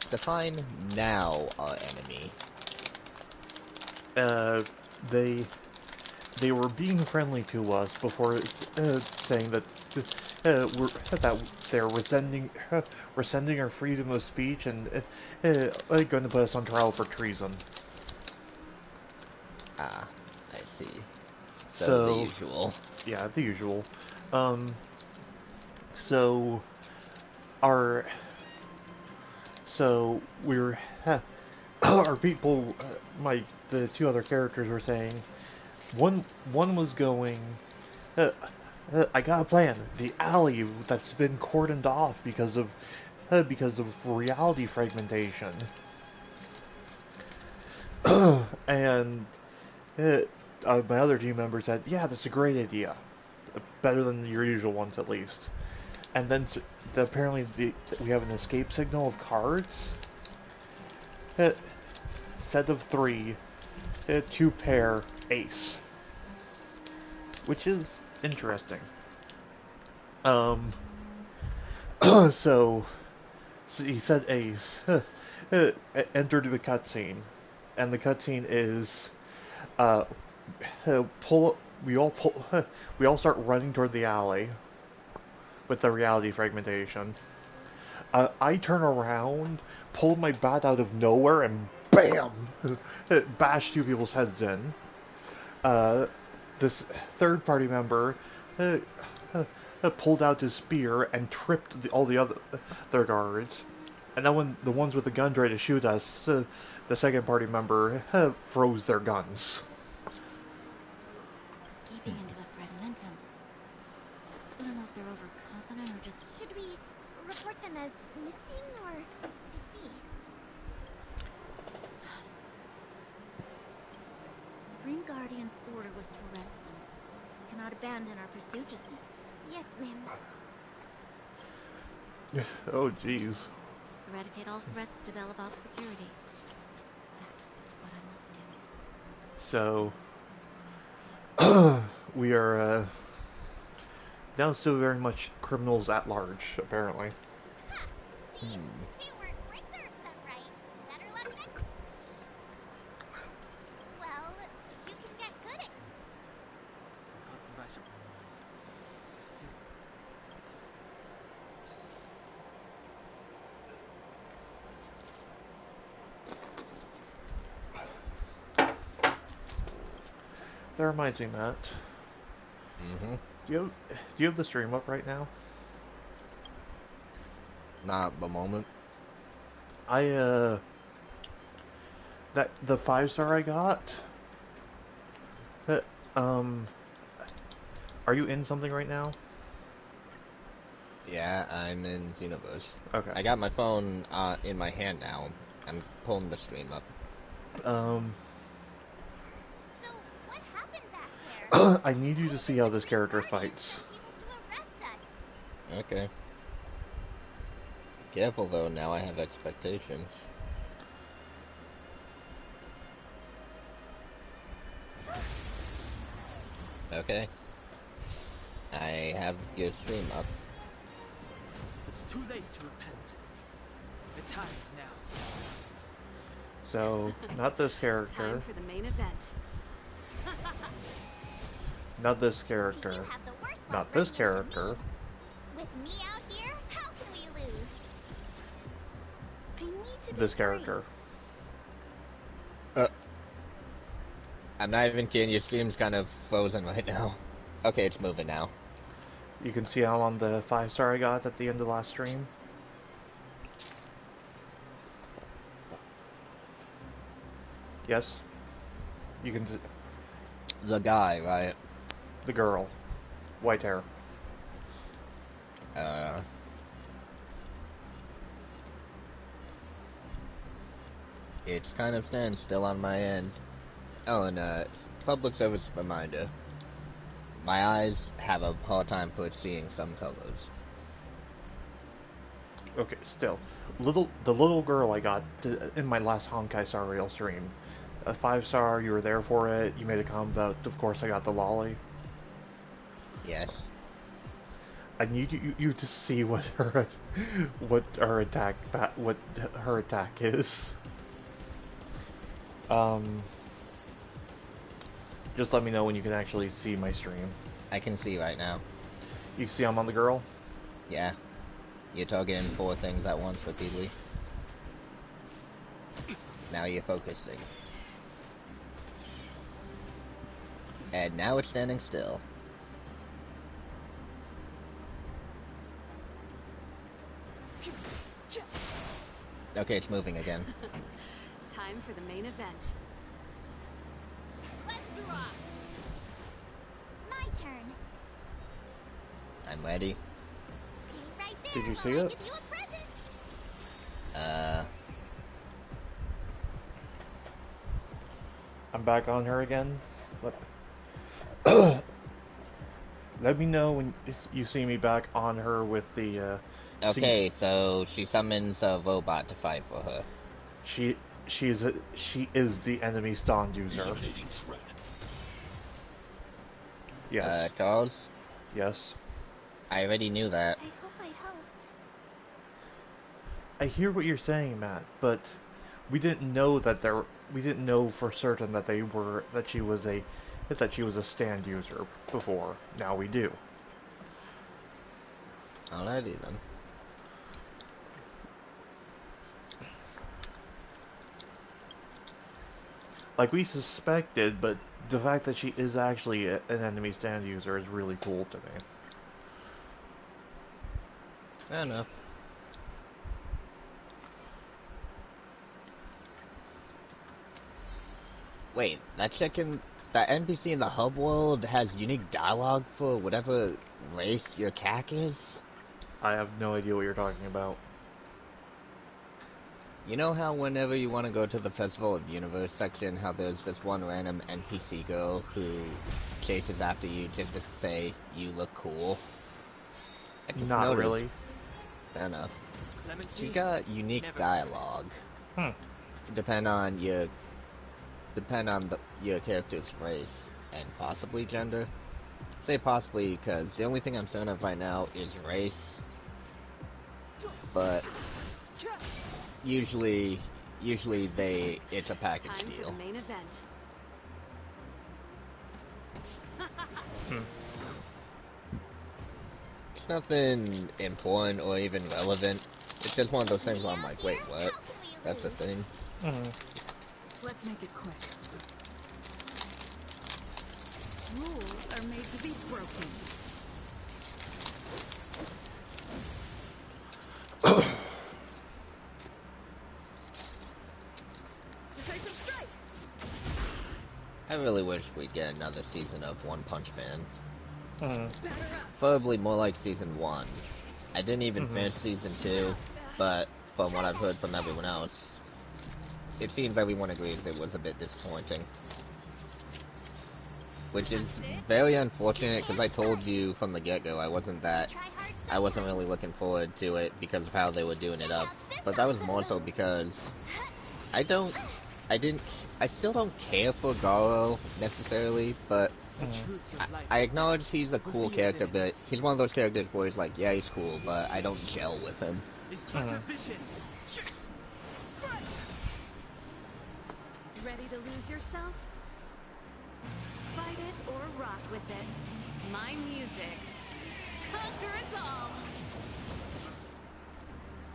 [SPEAKER 15] define now our enemy.
[SPEAKER 1] They were being friendly to us before saying that they're rescinding our freedom of speech and going to put us on trial for treason.
[SPEAKER 15] Ah, I see. So the usual.
[SPEAKER 1] Yeah, the usual. So we're our people, the two other characters were saying, one was going, I got a plan. The alley that's been cordoned off because of reality fragmentation. And my other team member said, yeah, that's a great idea. Better than your usual ones, at least. And then apparently we have an escape signal of cards. Set of 3, 2 pair, ace. Which is interesting. So he said ace. Enter to the cutscene. And the cutscene is, we all start running toward the alley with the reality fragmentation. I turn around, pull my bat out of nowhere, and bam! It bashed two people's heads in. This third party member pulled out his spear and tripped all the other their guards. And then when the ones with the gun tried to shoot us, the second party member froze their guns.
[SPEAKER 10] Escaping into a fragmentum. I don't know if they're overconfident or just... Should we report them as missing or deceased? Supreme Guardian's order was to arrest them. We cannot abandon our pursuit just... Yes, ma'am.
[SPEAKER 1] Oh, jeez.
[SPEAKER 10] Eradicate all threats to Belobog security. That is what I must do.
[SPEAKER 1] So, we are now still very much criminals at large, apparently.
[SPEAKER 2] Well, you can get good at...
[SPEAKER 1] That reminds me, Matt.
[SPEAKER 15] Mm-hmm.
[SPEAKER 1] Do you have the stream up right now?
[SPEAKER 15] Not at the moment.
[SPEAKER 1] That the 5-star I got. Are you in something right now?
[SPEAKER 15] Yeah, I'm in Xenoverse.
[SPEAKER 1] Okay.
[SPEAKER 15] I got my phone in my hand now. I'm pulling the stream up.
[SPEAKER 1] I need you to see how this character fights.
[SPEAKER 15] Okay. Careful though, now I have expectations. Okay. I have your stream up.
[SPEAKER 9] It's too late to repent. The time is now.
[SPEAKER 1] So, not this character.
[SPEAKER 11] Time for the main event.
[SPEAKER 1] Not this character. Not this character.
[SPEAKER 2] With me out here, how can we lose? I need to be
[SPEAKER 1] This character.
[SPEAKER 15] I'm not even kidding, your stream's kind of frozen right now. Okay, it's moving now.
[SPEAKER 1] You can see how on the 5-star I got at the end of last stream. Yes? You can...
[SPEAKER 15] The guy, right?
[SPEAKER 1] The girl. White hair.
[SPEAKER 15] It's kind of standing still on my end. Oh, and public service reminder. My eyes have a hard time seeing some colors.
[SPEAKER 1] Okay, still. The little girl I got in my last Honkai Star Rail stream. A 5-star, you were there for it, you made a comment about, of course, I got the lolly.
[SPEAKER 15] Yes.
[SPEAKER 1] I need you to see what her attack is. Just let me know when you can actually see my stream.
[SPEAKER 15] I can see right now.
[SPEAKER 1] You see I'm on the girl?
[SPEAKER 15] Yeah. You're targeting 4 things at once repeatedly. Now you're focusing. And now it's standing still. Okay, it's moving again.
[SPEAKER 11] Time for the main event.
[SPEAKER 2] Let's rock. My turn.
[SPEAKER 15] I'm ready.
[SPEAKER 2] Stay right there.
[SPEAKER 1] Did you see
[SPEAKER 2] while I
[SPEAKER 1] it?
[SPEAKER 2] give you a present.
[SPEAKER 1] I'm back on her again. Let me know when you see me back on her with the.
[SPEAKER 15] Okay, so she summons a robot to fight for her.
[SPEAKER 1] She is the enemy stun user. Yes.
[SPEAKER 15] Charles?
[SPEAKER 1] Yes.
[SPEAKER 15] I already knew that.
[SPEAKER 10] I hope I helped.
[SPEAKER 1] I hear what you're saying, Matt, but we didn't know we didn't know for certain that she was a stand user before. Now we do.
[SPEAKER 15] Alrighty then.
[SPEAKER 1] Like, we suspected, but the fact that she is actually an enemy stand user is really cool to me.
[SPEAKER 15] Fair enough. Wait, that NPC in the hub world has unique dialogue for whatever race your CAC is?
[SPEAKER 1] I have no idea what you're talking about.
[SPEAKER 15] You know how whenever you want to go to the Festival of Universe section, how there's this one random NPC girl who chases after you just to say you look cool? I just
[SPEAKER 1] Not
[SPEAKER 15] noticed.
[SPEAKER 1] really.
[SPEAKER 15] Fair enough. She's got unique dialogue. Depend on your character's race and possibly gender. I say possibly because the only thing I'm certain of right now is race. But usually it's a package
[SPEAKER 11] Time
[SPEAKER 15] deal.
[SPEAKER 11] for the main event.
[SPEAKER 15] It's nothing important or even relevant. It's just one of those things where I'm like, wait, what? That's a thing.
[SPEAKER 12] Let's make it quick. Rules are made to be broken. Decisive strike.
[SPEAKER 15] I really wish we'd get another season of One Punch Man.
[SPEAKER 12] Batter up.
[SPEAKER 15] Preferably more like season 1. I didn't even finish season 2, but from what I've heard from everyone else, it seems everyone agrees it was a bit disappointing. Which is very unfortunate, because I told you from the get-go I wasn't really looking forward to it because of how they were doing it up. But that was more so because I still don't care for Garo necessarily, but I acknowledge he's a cool character, but he's one of those characters where he's like, yeah, he's cool, but I don't gel with him.
[SPEAKER 11] Ready to lose yourself? Fight it or rock with it. My music. Conquer us all.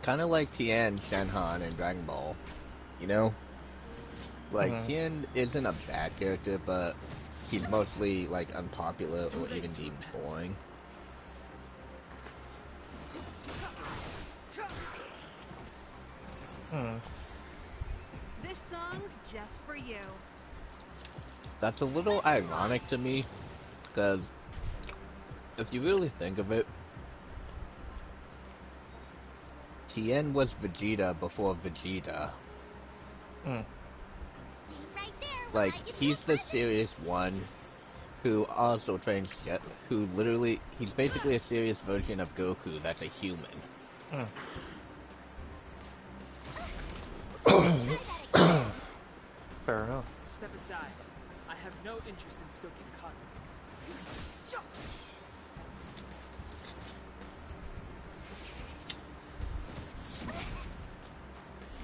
[SPEAKER 15] Kind of like Tien, Shenhan, and Dragon Ball, you know? Like, Tien isn't a bad character, but he's mostly, like, unpopular or even deemed boring.
[SPEAKER 11] This song's just for you.
[SPEAKER 15] That's a little ironic to me, because if you really think of it, Tien was Vegeta before Vegeta. Like, he's the serious one who also trains Jet, who literally, he's basically a serious version of Goku that's a human.
[SPEAKER 1] Fair enough.
[SPEAKER 9] Step aside. I have no interest in stoking conflict.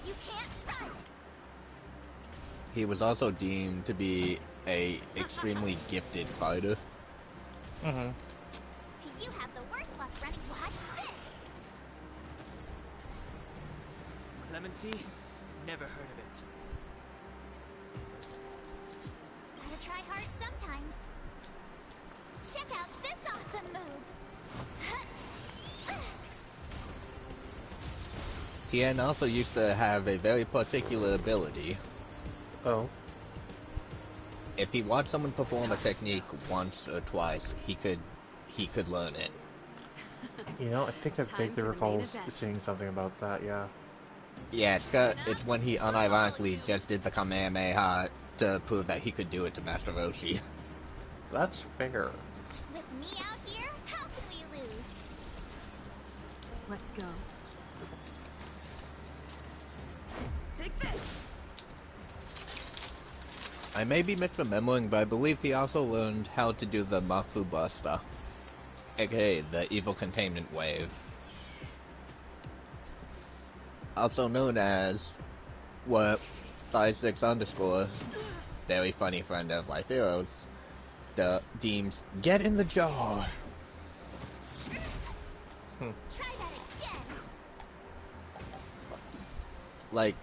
[SPEAKER 2] You can't run.
[SPEAKER 15] He was also deemed to be a extremely gifted fighter.
[SPEAKER 2] You have the worst luck running. Watch this.
[SPEAKER 9] Clemency? Never heard of it.
[SPEAKER 2] Gotta try hard sometimes. Check out this awesome move.
[SPEAKER 15] Tien also used to have a very particular ability.
[SPEAKER 1] Oh.
[SPEAKER 15] If he watched someone perform a technique once or twice, he could learn it.
[SPEAKER 1] You know, I think I vaguely recall seeing something about that, yeah.
[SPEAKER 15] Yeah, it's when he unironically just did the Kamehameha to prove that he could do it to Master Roshi.
[SPEAKER 1] That's fair.
[SPEAKER 2] With me out here, how can we lose?
[SPEAKER 12] Let's go. Take this.
[SPEAKER 15] I may be misremembering, but I believe he also learned how to do the Mafu Buster, aka the Evil Containment Wave. Also known as what 56_, very funny friend of Life Heroes, deems get in the jar.
[SPEAKER 2] Try that again.
[SPEAKER 15] Like,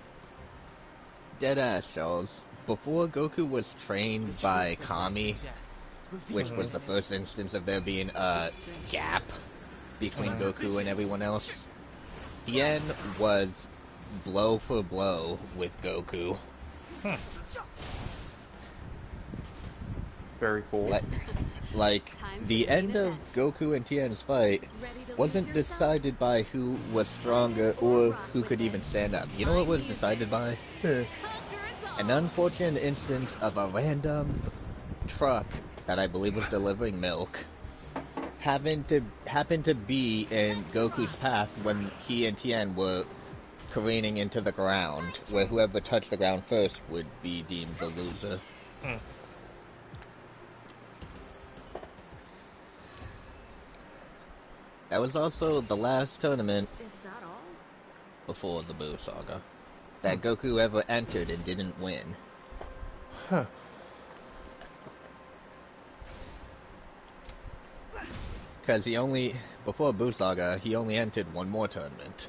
[SPEAKER 15] deadass shows. before Goku was trained by Kami, which was the first instance of there being a gap between Goku and everyone else, Tien was blow for blow with Goku.
[SPEAKER 1] Very cool.
[SPEAKER 15] Like, the end of Goku and Tien's fight wasn't decided by who was stronger or who could even stand up. You know what was decided by? An unfortunate instance of a random truck that I believe was delivering milk happened to be in Goku's path when he and Tien were careening into the ground, where whoever touched the ground first would be deemed the loser. That was also the last tournament before the Buu Saga that Goku ever entered and didn't win.
[SPEAKER 1] Huh.
[SPEAKER 15] Because before Buu Saga, he only entered one more tournament.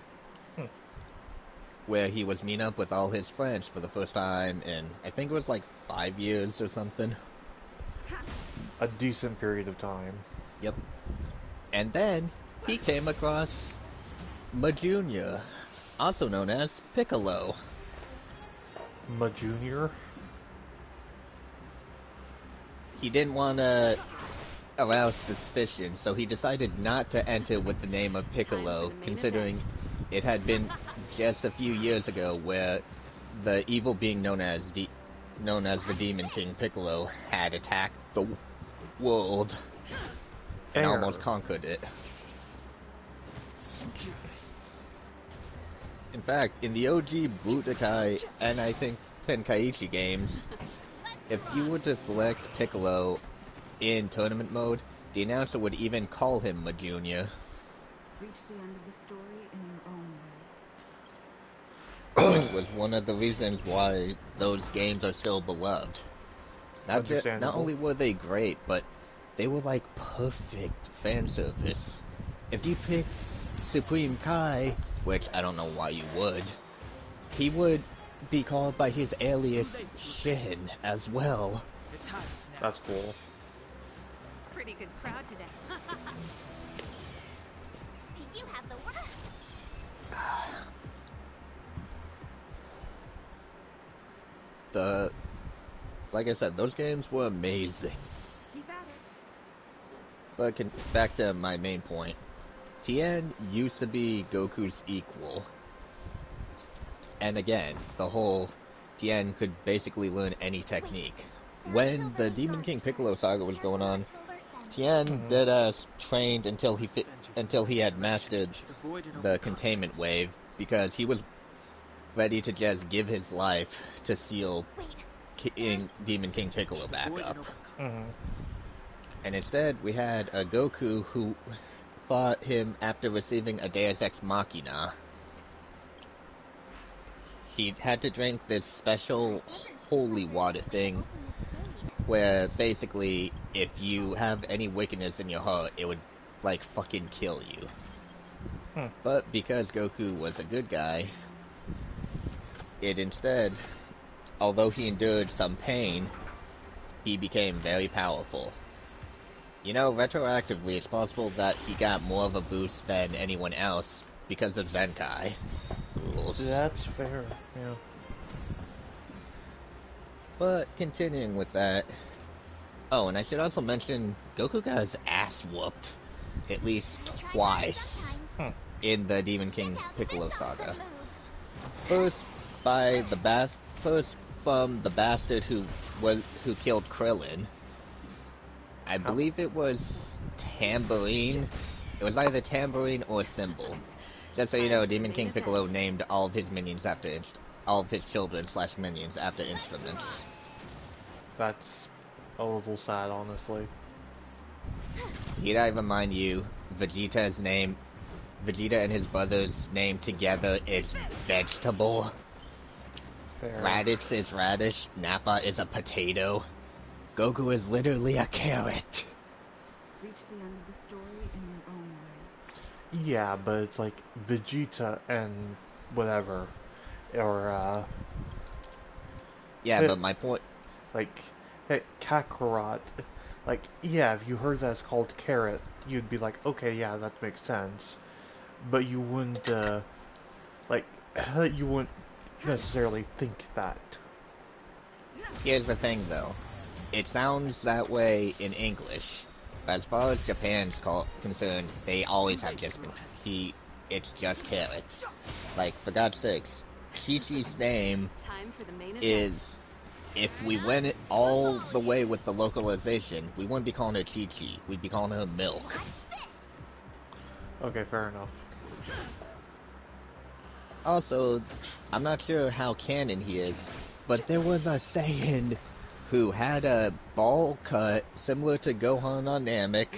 [SPEAKER 15] Where he was meeting up with all his friends for the first time in, I think it was like 5 years or something.
[SPEAKER 1] A decent period of time.
[SPEAKER 15] Yep. And then, he came across Ma Junior, also known as Piccolo.
[SPEAKER 1] Ma Junior?
[SPEAKER 15] He didn't want to arouse suspicion, so he decided not to enter with the name of Piccolo, considering it had been just a few years ago where the evil being known as the Demon King Piccolo had attacked the world and almost conquered it. In fact, in the OG Budokai and I think Tenkaichi games, if you were to select Piccolo in tournament mode, the announcer would even call him Ma Junior.
[SPEAKER 12] Reach the end of the story in your own way.
[SPEAKER 15] Which was one of the reasons why those games are still beloved. Not only were they great, but they were like perfect fan service. If you picked Supreme Kai, which I don't know why you would, he would be called by his alias Shin as well.
[SPEAKER 1] That's cool.
[SPEAKER 11] Pretty good crowd today.
[SPEAKER 2] You have the word.
[SPEAKER 15] Like I said, those games were amazing. But back to my main point. Tien used to be Goku's equal. And again, the whole Tien could basically learn any technique. When the Demon King Piccolo saga was going on, Tien deadass trained until he had mastered the containment wave, because he was ready to just give his life to seal Demon King Piccolo back up. And instead, we had a Goku who fought him after receiving a Deus Ex Machina. He had to drink this special holy water thing, where basically, if you have any wickedness in your heart, it would, like, fucking kill you. But because Goku was a good guy, it instead, although he endured some pain, he became very powerful. You know, retroactively, it's possible that he got more of a boost than anyone else because of Zenkai rules.
[SPEAKER 1] That's fair, yeah.
[SPEAKER 15] But continuing with that, oh, and I should also mention, Goku got his ass whooped at least twice in the Demon King Piccolo saga. First from the bastard who killed Krillin. I believe it was Tambourine. It was either Tambourine or Symbol. Just so you know, Demon King Piccolo named all of his minions after all of his children/minions after instruments.
[SPEAKER 1] That's a little sad, honestly.
[SPEAKER 15] Need I remind you, Vegeta and his brother's name together is Vegetable.
[SPEAKER 1] Fair.
[SPEAKER 15] Raditz is radish, Nappa is a potato. Goku is literally a carrot.
[SPEAKER 12] Reach the end of the story in your own way.
[SPEAKER 1] Yeah, but it's like Vegeta and whatever, or
[SPEAKER 15] Yeah, but my point...
[SPEAKER 1] Like, Kakarot, like, yeah, if you heard that it's called carrot, you'd be like, okay, yeah, that makes sense. But you wouldn't, you wouldn't necessarily think that.
[SPEAKER 15] Here's the thing, though. It sounds that way in English, but as far as Japan's concerned, they always have just been... It's just carrots. Like, for God's sakes, Chi-Chi's name is... If we went all the way with the localization, we wouldn't be calling her Chi-Chi. We'd be calling her Milk.
[SPEAKER 1] Okay, fair enough.
[SPEAKER 15] Also, I'm not sure how canon he is, but there was a Saiyan who had a ball cut similar to Gohan on Namek,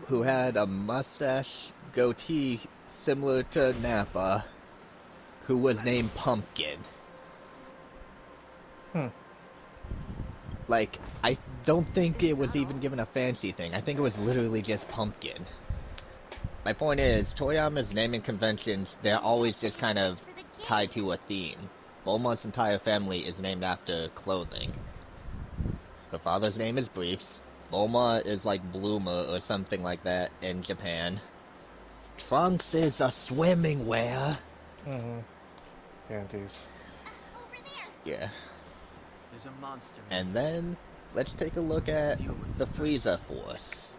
[SPEAKER 15] who had a mustache goatee similar to Nappa, who was named Pumpkin. Like, I don't think it was even given a fancy thing. I think it was literally just Pumpkin. My point is, Toyama's naming conventions, they're always just kind of tied to a theme. Bulma's entire family is named after clothing. The father's name is Briefs. Bulma is like Bloomer or something like that in Japan. Trunks is a swimming wear.
[SPEAKER 1] Panties.
[SPEAKER 15] Yeah.
[SPEAKER 3] There's a monster.
[SPEAKER 15] And then, let's take a look at the Frieza Force.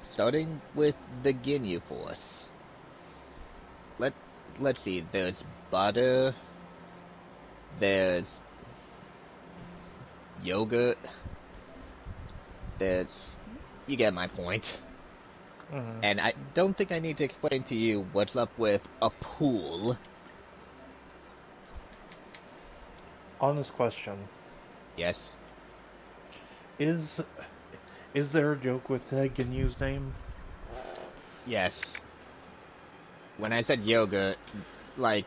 [SPEAKER 15] Starting with the Ginyu Force. Let's see, there's Butter, there's Yogurt, there's... You get my point. And I don't think I need to explain to you what's up with a pool.
[SPEAKER 1] Honest question.
[SPEAKER 15] Yes?
[SPEAKER 1] Is there a joke with Ginyu's name?
[SPEAKER 15] Yes. When I said yogurt, like,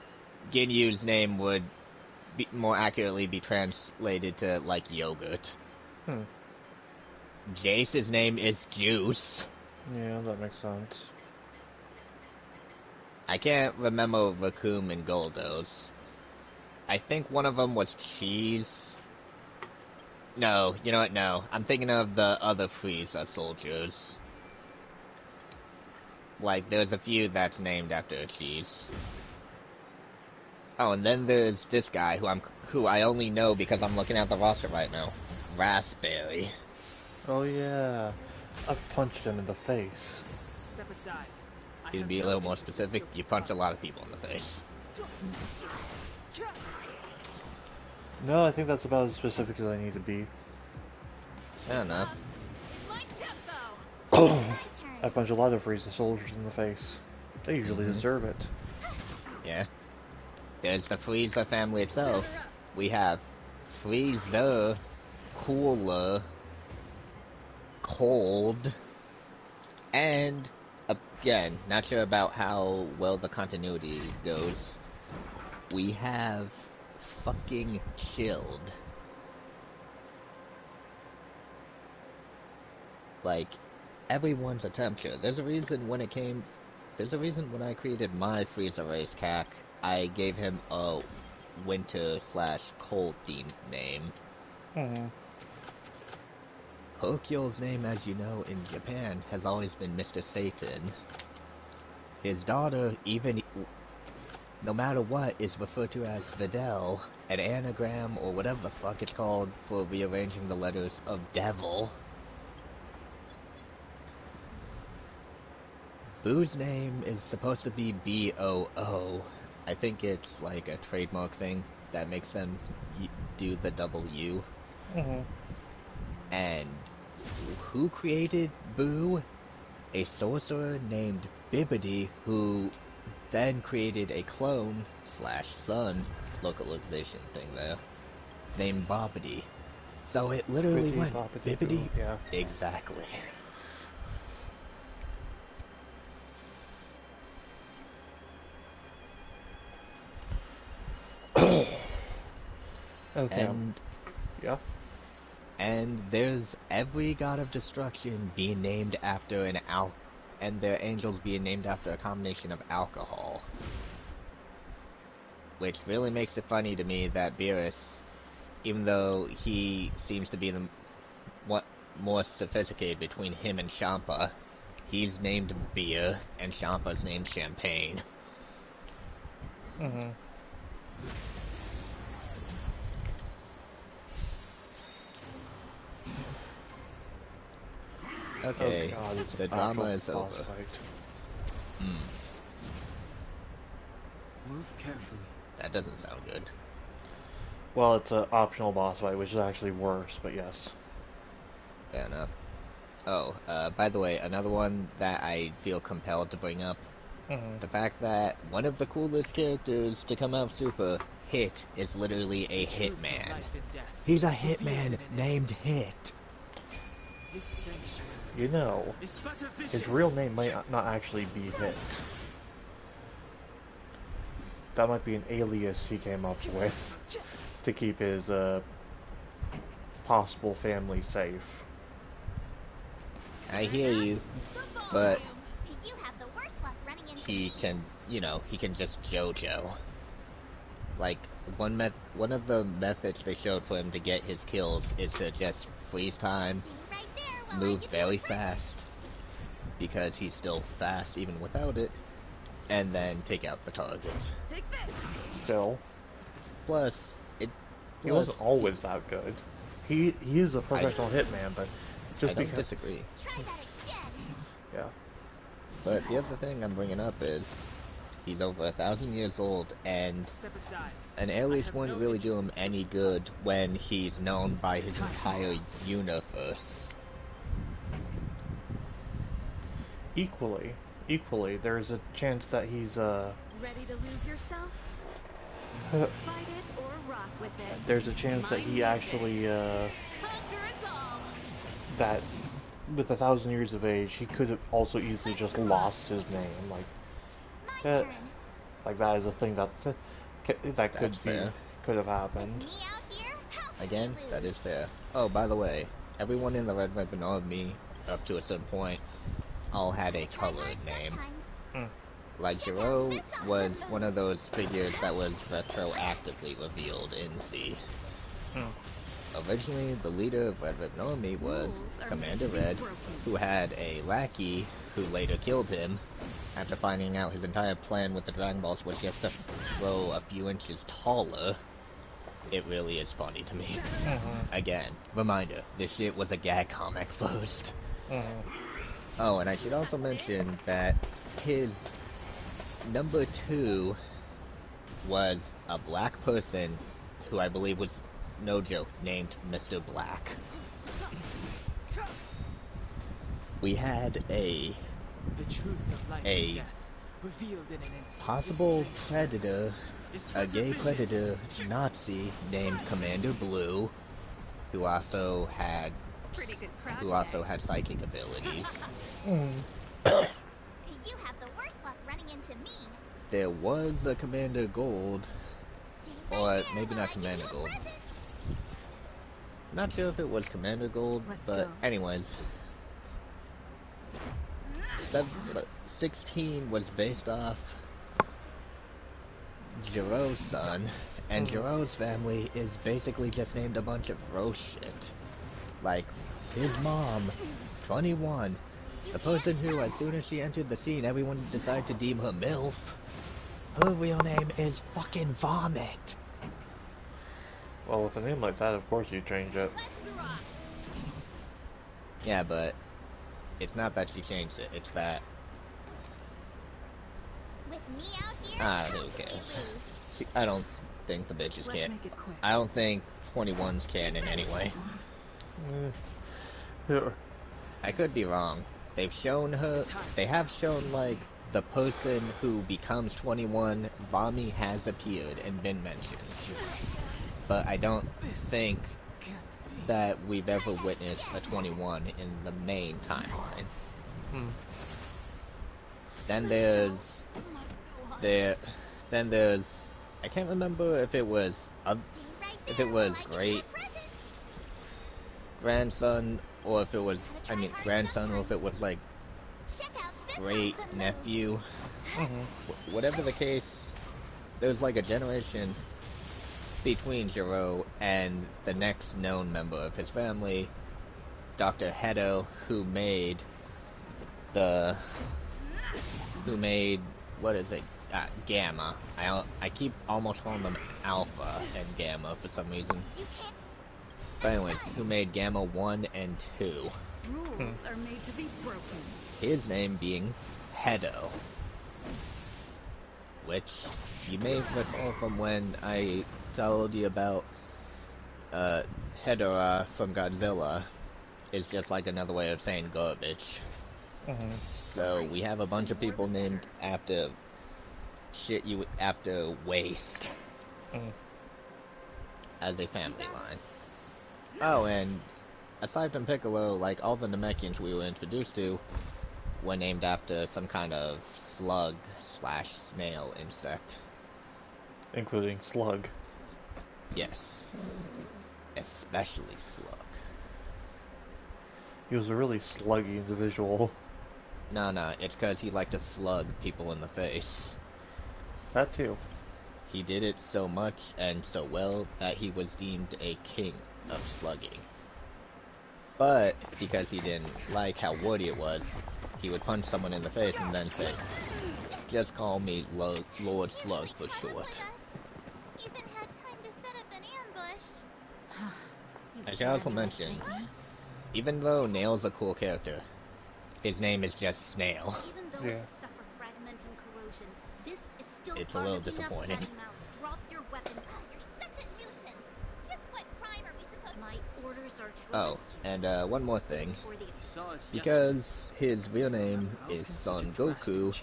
[SPEAKER 15] Ginyu's name would more accurately be translated to, like, yogurt. Jace's name is Juice.
[SPEAKER 1] Yeah, that makes sense.
[SPEAKER 15] I can't remember Raccoon and Goldo's. I think one of them was Cheese. No, you know what, no. I'm thinking of the other Frieza soldiers. Like, there's a few that's named after a cheese. Oh, and then there's this guy who I only know because I'm looking at the roster right now. Raspberry.
[SPEAKER 1] Oh yeah. I've punched him in the face.
[SPEAKER 3] Step aside.
[SPEAKER 15] To be a little more specific, you punch a lot of people in the face.
[SPEAKER 1] No, I think that's about as specific as I need to be.
[SPEAKER 15] Fair enough.
[SPEAKER 1] I punch a lot of Frieza soldiers in the face. They usually deserve it.
[SPEAKER 15] Yeah. There's the Frieza family itself. We have Frieza, Cooler, Cold, and, again, not sure about how well the continuity goes, we have fucking Chilled. Like, everyone's a temperature. There's a reason when I created my Frieza race CAC, I gave him a winter/cold themed name. Hokyul's name, as you know, in Japan, has always been Mr. Satan. His daughter, even no matter what, is referred to as Videl, an anagram or whatever the fuck it's called for rearranging the letters of devil. Boo's name is supposed to be B-O-O. I think it's like a trademark thing that makes them do the double U. And who created Boo? A sorcerer named Bibbidi, who then created a clone/son localization thing there, named Bobbidi. So it literally went Bibbidi.
[SPEAKER 1] Yeah.
[SPEAKER 15] Exactly.
[SPEAKER 1] Okay.
[SPEAKER 15] And there's every god of destruction being named after and their angels being named after a combination of alcohol. which really makes it funny to me that Beerus, even though he seems to be the more sophisticated between him and Champa, he's named Beer, and Champa's named Champagne.
[SPEAKER 1] Mm-hmm.
[SPEAKER 15] Okay,
[SPEAKER 1] oh God,
[SPEAKER 15] the drama is over.
[SPEAKER 3] Move carefully.
[SPEAKER 15] That doesn't sound good.
[SPEAKER 1] Well, it's an optional boss fight, which is actually worse, but yes.
[SPEAKER 15] Fair enough. Oh, by the way, another one that I feel compelled to bring up.
[SPEAKER 1] Mm-hmm.
[SPEAKER 15] The fact that one of the coolest characters to come out Super, Hit, is literally a hitman. He's a hitman named Hit.
[SPEAKER 1] You know, his real name might not actually be Hit. That might be an alias he came up with to keep his possible family safe.
[SPEAKER 15] I hear you, but he can, you know, he can just JoJo. Like, one of the methods they showed for him to get his kills is to just freeze time, move very fast, because he's still fast even without it, and then take out the targets.
[SPEAKER 1] Still.
[SPEAKER 15] Plus,
[SPEAKER 1] he wasn't always that good. He is a professional hitman, but just
[SPEAKER 15] I don't disagree.
[SPEAKER 1] Yeah.
[SPEAKER 15] But the other thing I'm bringing up is, he's over 1,000 years old, and an alias wouldn't really do him any good when he's known by his entire universe.
[SPEAKER 1] Equally, there's a chance that he's
[SPEAKER 16] ready to lose yourself? Fight it or rock with it.
[SPEAKER 1] There's a chance that he actually that with 1,000 years of age, he could have also easily just lost his name. Like that is a thing that could have happened.
[SPEAKER 15] Again, that is fair. Oh, by the way, everyone in the Red Ribbon Army, up to a certain point, all had a colored name. Like, Giro was one of those figures that was retroactively revealed in C. Originally, the leader of Red Ribbon Army was Commander Red, who had a lackey who later killed him after finding out his entire plan with the Dragon Balls was just to throw a few inches taller. It really is funny to me. Again, reminder, this shit was a gag comic first. Oh, and I should also mention that his number 2 was a black person who I believe was, no joke, named Mr. Black. We had a possible predator, a gay predator Nazi named Commander Blue, who also had psychic abilities.
[SPEAKER 2] You have the worst luck running into me.
[SPEAKER 15] There was a Commander Gold, or maybe not Commander Gold. Not sure if it was Commander Gold, but anyways. 16 was based off Jiro's son, and Jiro's family is basically just named a bunch of gross shit. Like, his mom, 21, the person who, as soon as she entered the scene, everyone decided to deem her MILF. Her real name is fucking Vomit.
[SPEAKER 1] Well, with a name like that, of course you change it.
[SPEAKER 15] Yeah, but it's not that she changed it, it's that...
[SPEAKER 2] With me out here,
[SPEAKER 15] who cares? I don't think the bitches can. I don't think 21's canon anyway. I could be wrong. They've shown her... They have shown, like, the person who becomes 21, Vami has appeared and been mentioned. But I don't think that we've ever witnessed a 21 in the main timeline. Then there's... Then there's... I can't remember if it was... great grandson, or if it was... I mean, grandson, or if it was, like, great nephew. Whatever the case, there's like a generation between Giro and the next known member of his family, Dr. Hedo, who made what is it? Gamma. I keep almost calling them Alpha and Gamma for some reason. But anyways, who made Gamma 1 and 2.
[SPEAKER 12] Rules are made to be broken.
[SPEAKER 15] His name being Hedo. Which you may recall from when I told you about Hedorah from Godzilla is just like another way of saying garbage. So we have a bunch of people named after shit you after waste as a family line. Oh, and aside from Piccolo, like all the Namekians we were introduced to were named after some kind of slug/snail insect.
[SPEAKER 1] Including Slug.
[SPEAKER 15] Yes. Especially Slug.
[SPEAKER 1] He was a really sluggy individual.
[SPEAKER 15] No, it's because he liked to slug people in the face.
[SPEAKER 1] That too.
[SPEAKER 15] He did it so much and so well that he was deemed a king of slugging. But, because he didn't like how wordy it was, he would punch someone in the face and then say, "Just call me Lord Slug for short."
[SPEAKER 2] Even had time to set up an ambush.
[SPEAKER 15] I should also mention, even though Nail's a cool character, his name is just Snail.
[SPEAKER 10] Even though it has suffered fragment and corrosion, this is still
[SPEAKER 15] It's a
[SPEAKER 10] part
[SPEAKER 15] little
[SPEAKER 10] of enough
[SPEAKER 15] disappointing.
[SPEAKER 10] cat and mouse. Drop your weapons.
[SPEAKER 2] You're such a nuisance. Just what crime are we supposed?
[SPEAKER 10] My orders are to
[SPEAKER 15] Oh,
[SPEAKER 10] rescue
[SPEAKER 15] and one more thing.
[SPEAKER 10] for the
[SPEAKER 15] Because his real name is Son Goku,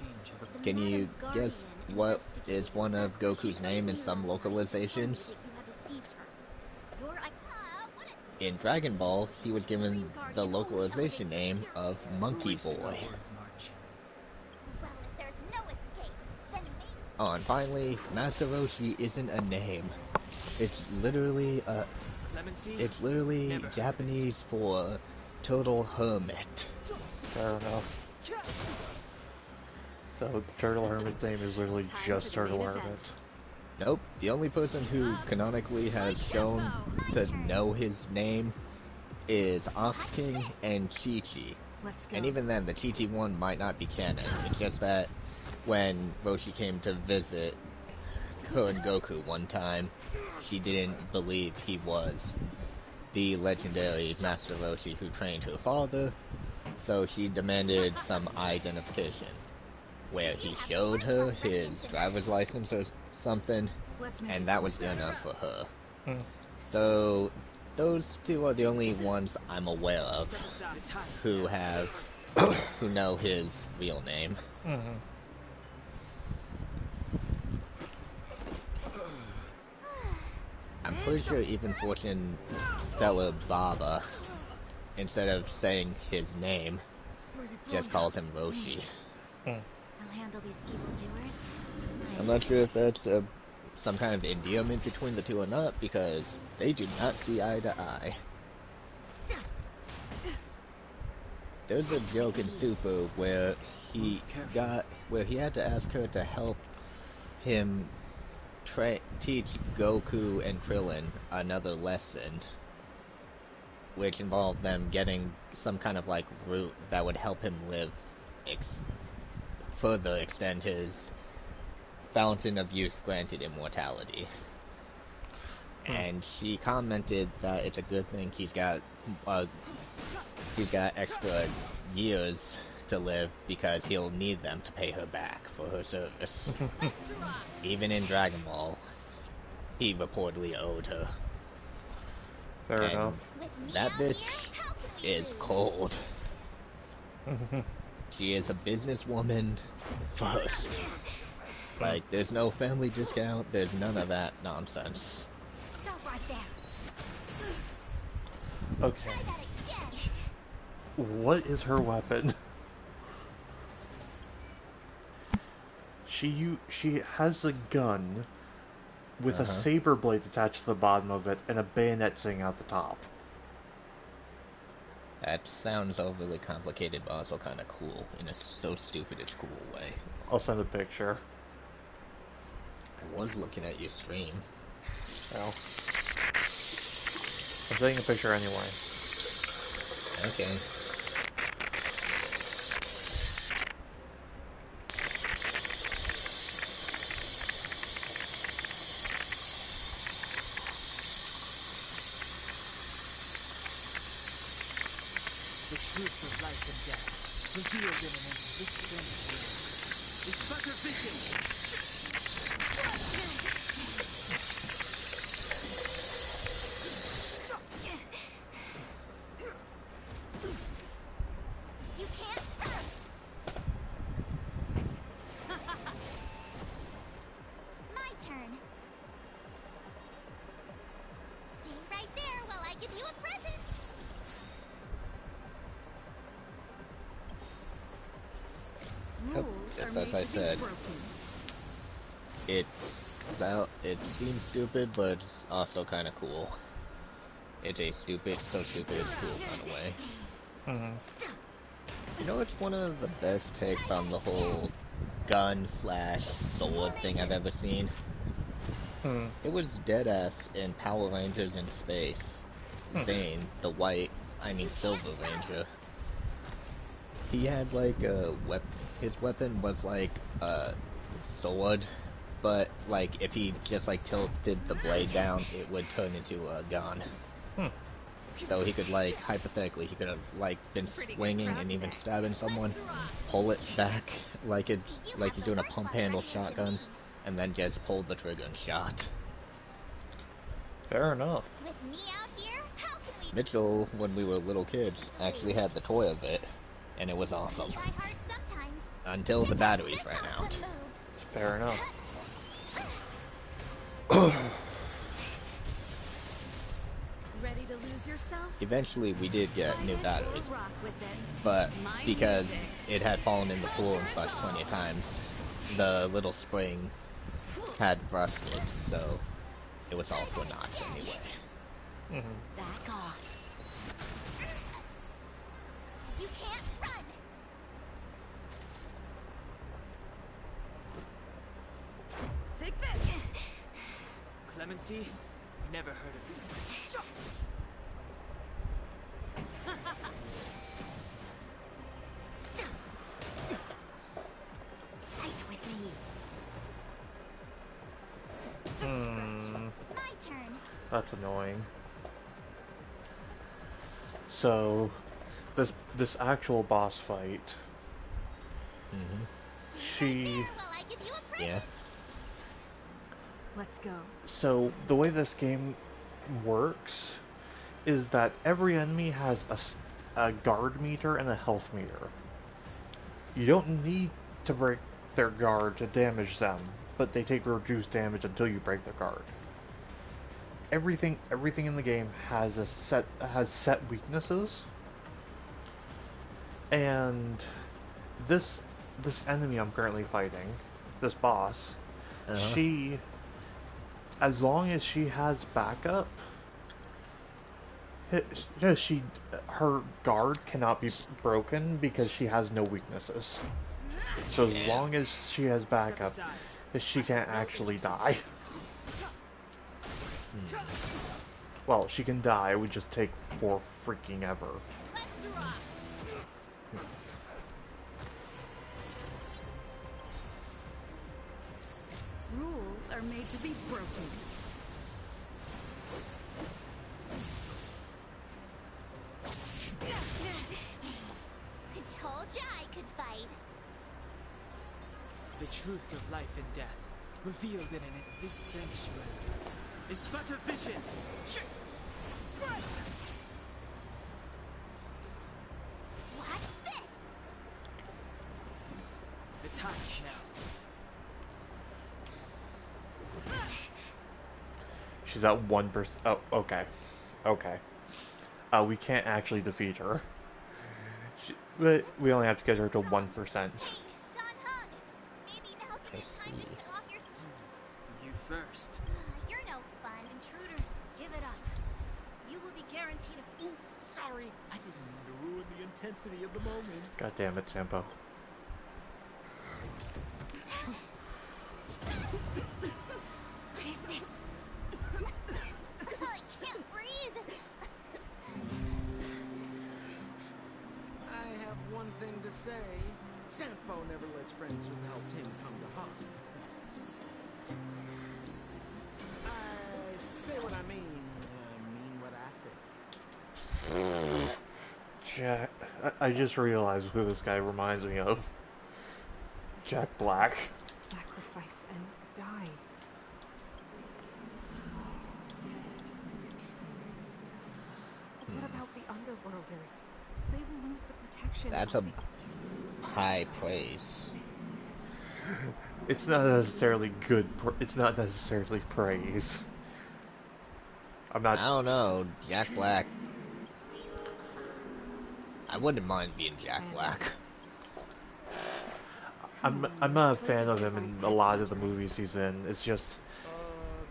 [SPEAKER 15] can you guess what is one of Goku's name in some localizations?
[SPEAKER 10] you had deceived her. Your
[SPEAKER 15] In Dragon Ball, he was given the localization name of Monkey Boy.
[SPEAKER 2] Well, if there's no escape, then maybe.
[SPEAKER 15] Oh, and finally, Master Roshi isn't a name. It's literally Japanese for Turtle Hermit.
[SPEAKER 1] Fair enough. So the Turtle Hermit's name is literally just Turtle Hermit.
[SPEAKER 15] Nope, the only person who canonically has shown to know his name is Ox King and Chi-Chi. And even then, the Chi-Chi one might not be canon. It's just that when Roshi came to visit her and Goku one time, she didn't believe he was the legendary Master Roshi who trained her father, so she demanded some identification, where he showed her his driver's license or something, and that was enough for her. So those two are the only ones I'm aware of who know his real name. I'm pretty sure even fortune teller Baba, instead of saying his name, just calls him Roshi.
[SPEAKER 10] I'll handle these evildoers.
[SPEAKER 15] I'm not sure if that's some kind of endearment between the two or not, because they do not see eye to eye. There's a joke in Super where he had to ask her to help him teach Goku and Krillin another lesson, which involved them getting some kind of like root that would help him live, further extend his Fountain of Youth granted immortality. And she commented that it's a good thing he's got extra years to live because he'll need them to pay her back for her service. Even in Dragon Ball, he reportedly owed her.
[SPEAKER 1] Fair enough.
[SPEAKER 15] That bitch is cold. She is a businesswoman first. Like, there's no family discount, there's none of that nonsense.
[SPEAKER 10] Stop right there.
[SPEAKER 1] Okay. What is her weapon? She has a gun with a saber blade attached to the bottom of it and a bayonet sitting out the top.
[SPEAKER 15] That sounds overly complicated, but also kind of cool in a so stupid it's cool way.
[SPEAKER 1] I'll send a picture.
[SPEAKER 15] I was looking at your stream.
[SPEAKER 1] Well, I'm taking a picture anyway.
[SPEAKER 15] Okay.
[SPEAKER 17] The truth of life and death, revealed in an endless century, is but a vision.
[SPEAKER 2] You can't run! My turn. Stay right there while I give you a present.
[SPEAKER 15] Yep, just as I said, it seems stupid, but it's also kind of cool. It's a stupid, so stupid it's cool kind of way. You know, it's one of the best takes on the whole gun/sword thing I've ever seen. It was deadass in Power Rangers in Space. Zane, the Silver Ranger. He had like a his weapon was like a sword, but like if he just like tilted the blade down, it would turn into a gun. So he could like, hypothetically, he could have like been swinging and even stabbing someone, pull it back like he's doing a pump handle shotgun, and then just pull the trigger and shot.
[SPEAKER 1] Fair enough.
[SPEAKER 2] With me out here, how can we...
[SPEAKER 15] Mitchell, when we were little kids, actually had the toy of it, and it was awesome.
[SPEAKER 2] Try hard sometimes.
[SPEAKER 15] Until the batteries ran out.
[SPEAKER 1] Fair enough.
[SPEAKER 16] Ready to lose yourself?
[SPEAKER 15] Eventually we did get new batteries, but because it had fallen in the pool and such plenty of times, the little spring had rusted, so it was all for naught anyway.
[SPEAKER 2] Back off. You can't run.
[SPEAKER 17] Take this! Clemency? Never heard of you.
[SPEAKER 2] Fight with me. Just scratch. My turn.
[SPEAKER 1] That's annoying. So, this actual boss fight. She.
[SPEAKER 15] Yeah.
[SPEAKER 16] Let's go.
[SPEAKER 1] So the way this game works is that every enemy has a guard meter and a health meter. You don't need to break their guard to damage them, but they take reduced damage until you break their guard. Everything in the game has set weaknesses, and this enemy I'm currently fighting, this boss, she, as long as she has backup, her guard cannot be broken because she has no weaknesses. So as long as she has backup, she can't actually die. Well, she can die, it would just take for freaking ever.
[SPEAKER 16] Rules are made to be broken.
[SPEAKER 2] I told ya I could fight.
[SPEAKER 17] The truth of life and death, revealed in this sanctuary, is but a vision.
[SPEAKER 2] Watch this.
[SPEAKER 17] Attack now.
[SPEAKER 1] She's at 1%. Oh, okay. Okay. We can't actually defeat her. We only have to get her to 1%.
[SPEAKER 15] I see.
[SPEAKER 17] You first.
[SPEAKER 2] You're no fun.
[SPEAKER 16] Intruders, give it up. You will be guaranteed a...
[SPEAKER 17] Ooh, sorry. I didn't mean to ruin the intensity of the moment.
[SPEAKER 1] God damn it, Sampo.
[SPEAKER 7] friends who helped him come to Hoth. I say what I mean what I say.
[SPEAKER 1] Jack... I just realized who this guy reminds me of. Jack Black.
[SPEAKER 4] Sacrifice and die. What about the Underworlders? They will lose the protection
[SPEAKER 15] That's
[SPEAKER 4] of
[SPEAKER 15] a high praise.
[SPEAKER 1] It's not necessarily good. It's not necessarily praise. I'm not.
[SPEAKER 15] I don't know. Jack Black. I wouldn't mind being Jack Black.
[SPEAKER 1] I'm not a fan of him in a lot of the movies he's in. It's just.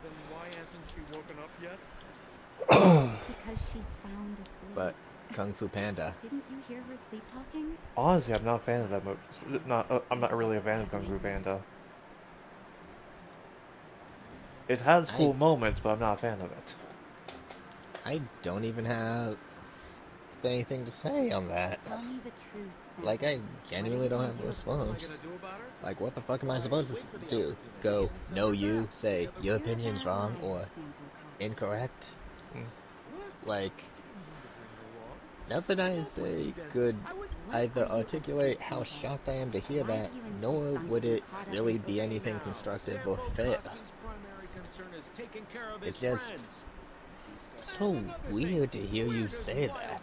[SPEAKER 13] Then why hasn't she woken up yet?
[SPEAKER 10] Because she's sound asleep.
[SPEAKER 15] But Kung Fu Panda.
[SPEAKER 10] Didn't you hear her sleep talking?
[SPEAKER 1] Honestly, I'm not a fan of that movie. I'm not really a fan of Kung Fu Panda. It has cool moments, but I'm not a fan of it.
[SPEAKER 15] I don't even have anything to say on that.
[SPEAKER 10] Tell me the truth.
[SPEAKER 15] Like, I genuinely don't have a response. Like, what the fuck am I supposed to do? Go, no you, say, your opinion's wrong, or incorrect? Like, nothing I say could either articulate how shocked I am to hear that, nor would it really be anything constructive or fair. It's just so weird to hear you say that.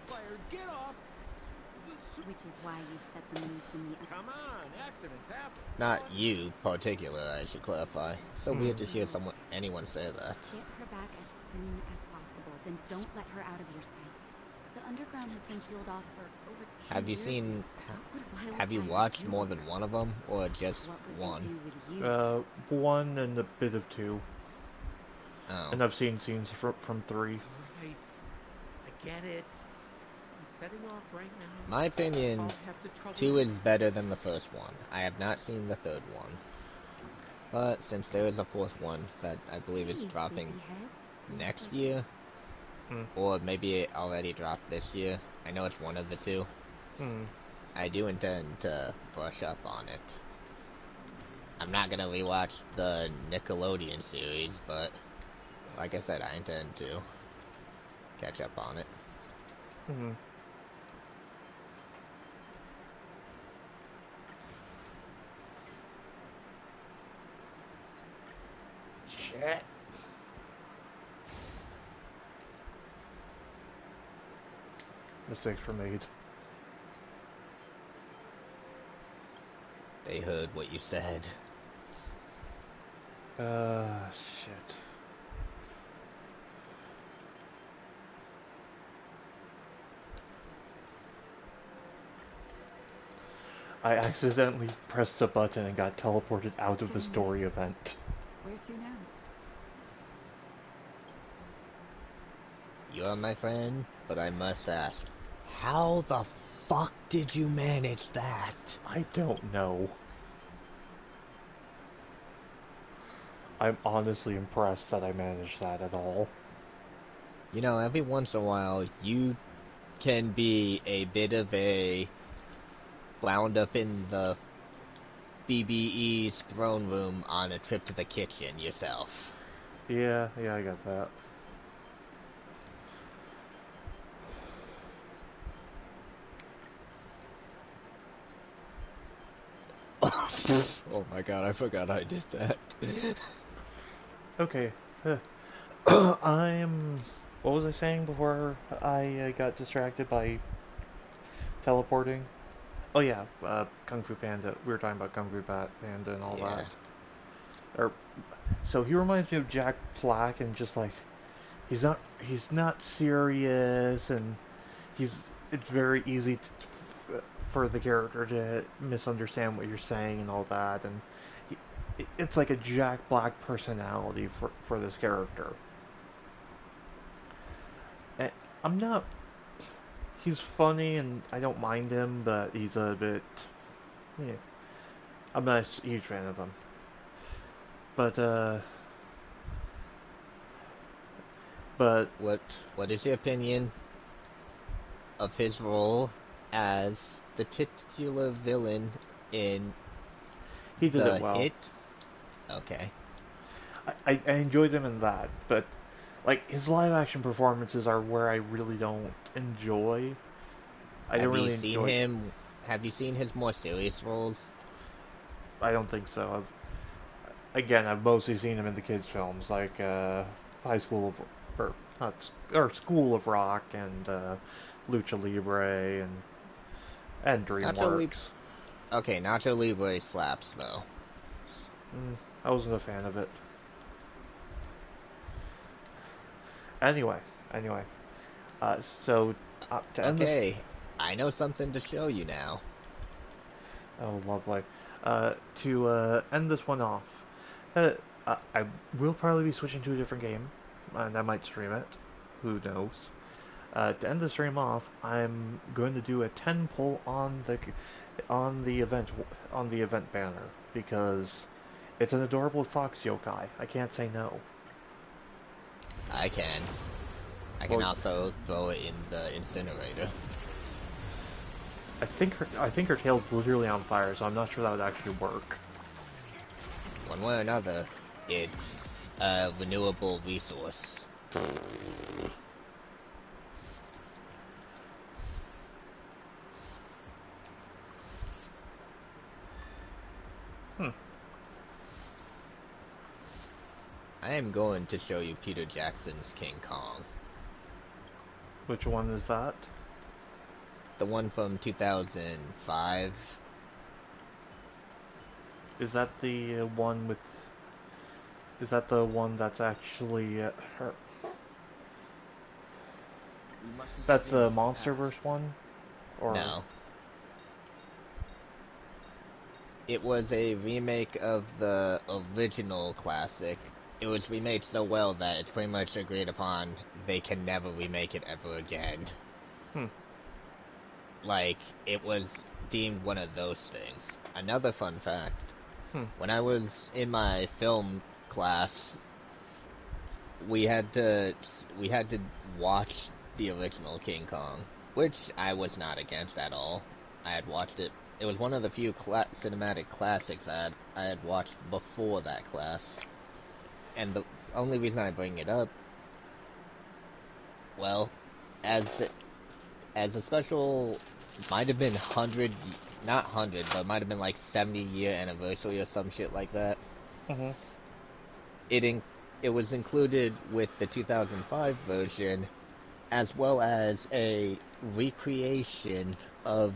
[SPEAKER 10] Which is why you set them loose in the...
[SPEAKER 7] Come on, accidents happen.
[SPEAKER 15] Not you, particular, I should clarify. It's so weird to hear anyone say that.
[SPEAKER 10] Get her back as soon as possible, then don't let her out of your sight. The underground has been sealed off for over 10
[SPEAKER 15] Have you
[SPEAKER 10] years.
[SPEAKER 15] seen... Have you watched more than one of them, or just one?
[SPEAKER 1] One and a bit of two.
[SPEAKER 15] Oh.
[SPEAKER 1] And I've seen scenes from 3.
[SPEAKER 7] Right. I get it. I'm setting off right now.
[SPEAKER 15] My opinion, 2 is better than the first one. I have not seen the third one. But since there is a fourth one that I believe is dropping next year, or maybe it already dropped this year, I know it's one of the two, I do intend to brush up on it. I'm not gonna rewatch the Nickelodeon series, but like I said, I intend to catch up on it.
[SPEAKER 1] Shit. Mistakes were made.
[SPEAKER 15] They heard what you said.
[SPEAKER 1] Shit. I accidentally pressed a button and got teleported out of the story event.
[SPEAKER 12] Where to now?
[SPEAKER 15] You're my friend, but I must ask, how the fuck did you manage that?
[SPEAKER 1] I don't know. I'm honestly impressed that I managed that at all.
[SPEAKER 15] You know, every once in a while, you can be a bit of a wound up in the BBE's throne room on a trip to the kitchen yourself.
[SPEAKER 1] Yeah, I got that.
[SPEAKER 15] Oh my god, I forgot I did that.
[SPEAKER 1] Okay. What was I saying before I got distracted by teleporting? Oh yeah, Kung Fu Panda. We were talking about Kung Fu Panda and all that. So he reminds me of Jack Black, and just like he's not serious, and it's very easy for the character to misunderstand what you're saying and all that, and it's like a Jack Black personality for this character. And he's funny and I don't mind him, but he's a bit, I'm not a huge fan of him. But
[SPEAKER 15] what is your opinion of his role as the titular villain in
[SPEAKER 1] He did
[SPEAKER 15] the
[SPEAKER 1] it well.
[SPEAKER 15] hit? Okay.
[SPEAKER 1] I enjoyed him in that, but like his live action performances are where I really don't enjoy. I don't really enjoy.
[SPEAKER 15] Have you seen his more serious roles?
[SPEAKER 1] I don't think so. I've mostly seen him in the kids' films, like High School of, or not, or School of Rock and Lucha Libre and DreamWorks.
[SPEAKER 15] Okay, Nacho Libre slaps though.
[SPEAKER 1] I wasn't a fan of it. Anyway, so to end this.
[SPEAKER 15] Okay, I know something to show you now.
[SPEAKER 1] Oh, lovely. To end this one off, I will probably be switching to a different game, and I might stream it. Who knows? To end the stream off, I'm going to do a 10 pull on the event banner because it's an adorable fox yokai. I can't say no.
[SPEAKER 15] I can. I can also throw it in the incinerator.
[SPEAKER 1] I think her tail's literally on fire, so I'm not sure that would actually work.
[SPEAKER 15] One way or another, it's a renewable resource. I am going to show you Peter Jackson's King Kong.
[SPEAKER 1] Which one is that?
[SPEAKER 15] The one from 2005.
[SPEAKER 1] Is that the one with... Is that the one that's actually... her... That's the MonsterVerse one? Or...
[SPEAKER 15] No. It was a remake of the original classic. It was remade so well that it's pretty much agreed upon they can never remake it ever again. Like, it was deemed one of those things. Another fun fact, when I was in my film class, we had to watch the original King Kong, which I was not against at all. I had watched it. It was one of the few cinematic classics that I had watched before that class. And the only reason I bring it up, well, as a special, might have been not 100, but might have been like 70-year anniversary or some shit like that. It was included with the 2005 version, as well as a recreation of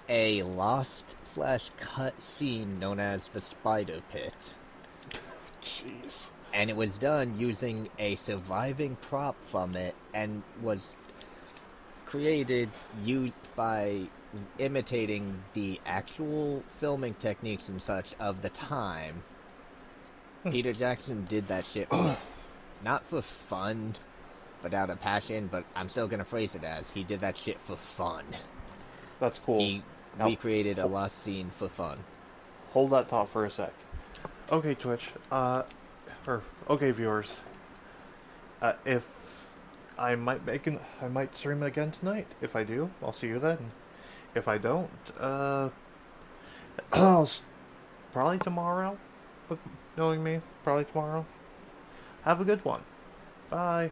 [SPEAKER 15] a lost/cut scene known as the Spider Pit.
[SPEAKER 1] Jeez.
[SPEAKER 15] And it was done using a surviving prop from it, and was created used by imitating the actual filming techniques and such of the time. Peter Jackson did that shit not for fun, but out of passion, but I'm still gonna phrase it as he did that shit for fun.
[SPEAKER 1] That's cool.
[SPEAKER 15] He recreated a lost scene for fun.
[SPEAKER 1] Hold that thought for a sec. Okay, Twitch. Okay, viewers. If I might stream again tonight. If I do, I'll see you then. If I don't, probably tomorrow. Knowing me, probably tomorrow. Have a good one. Bye.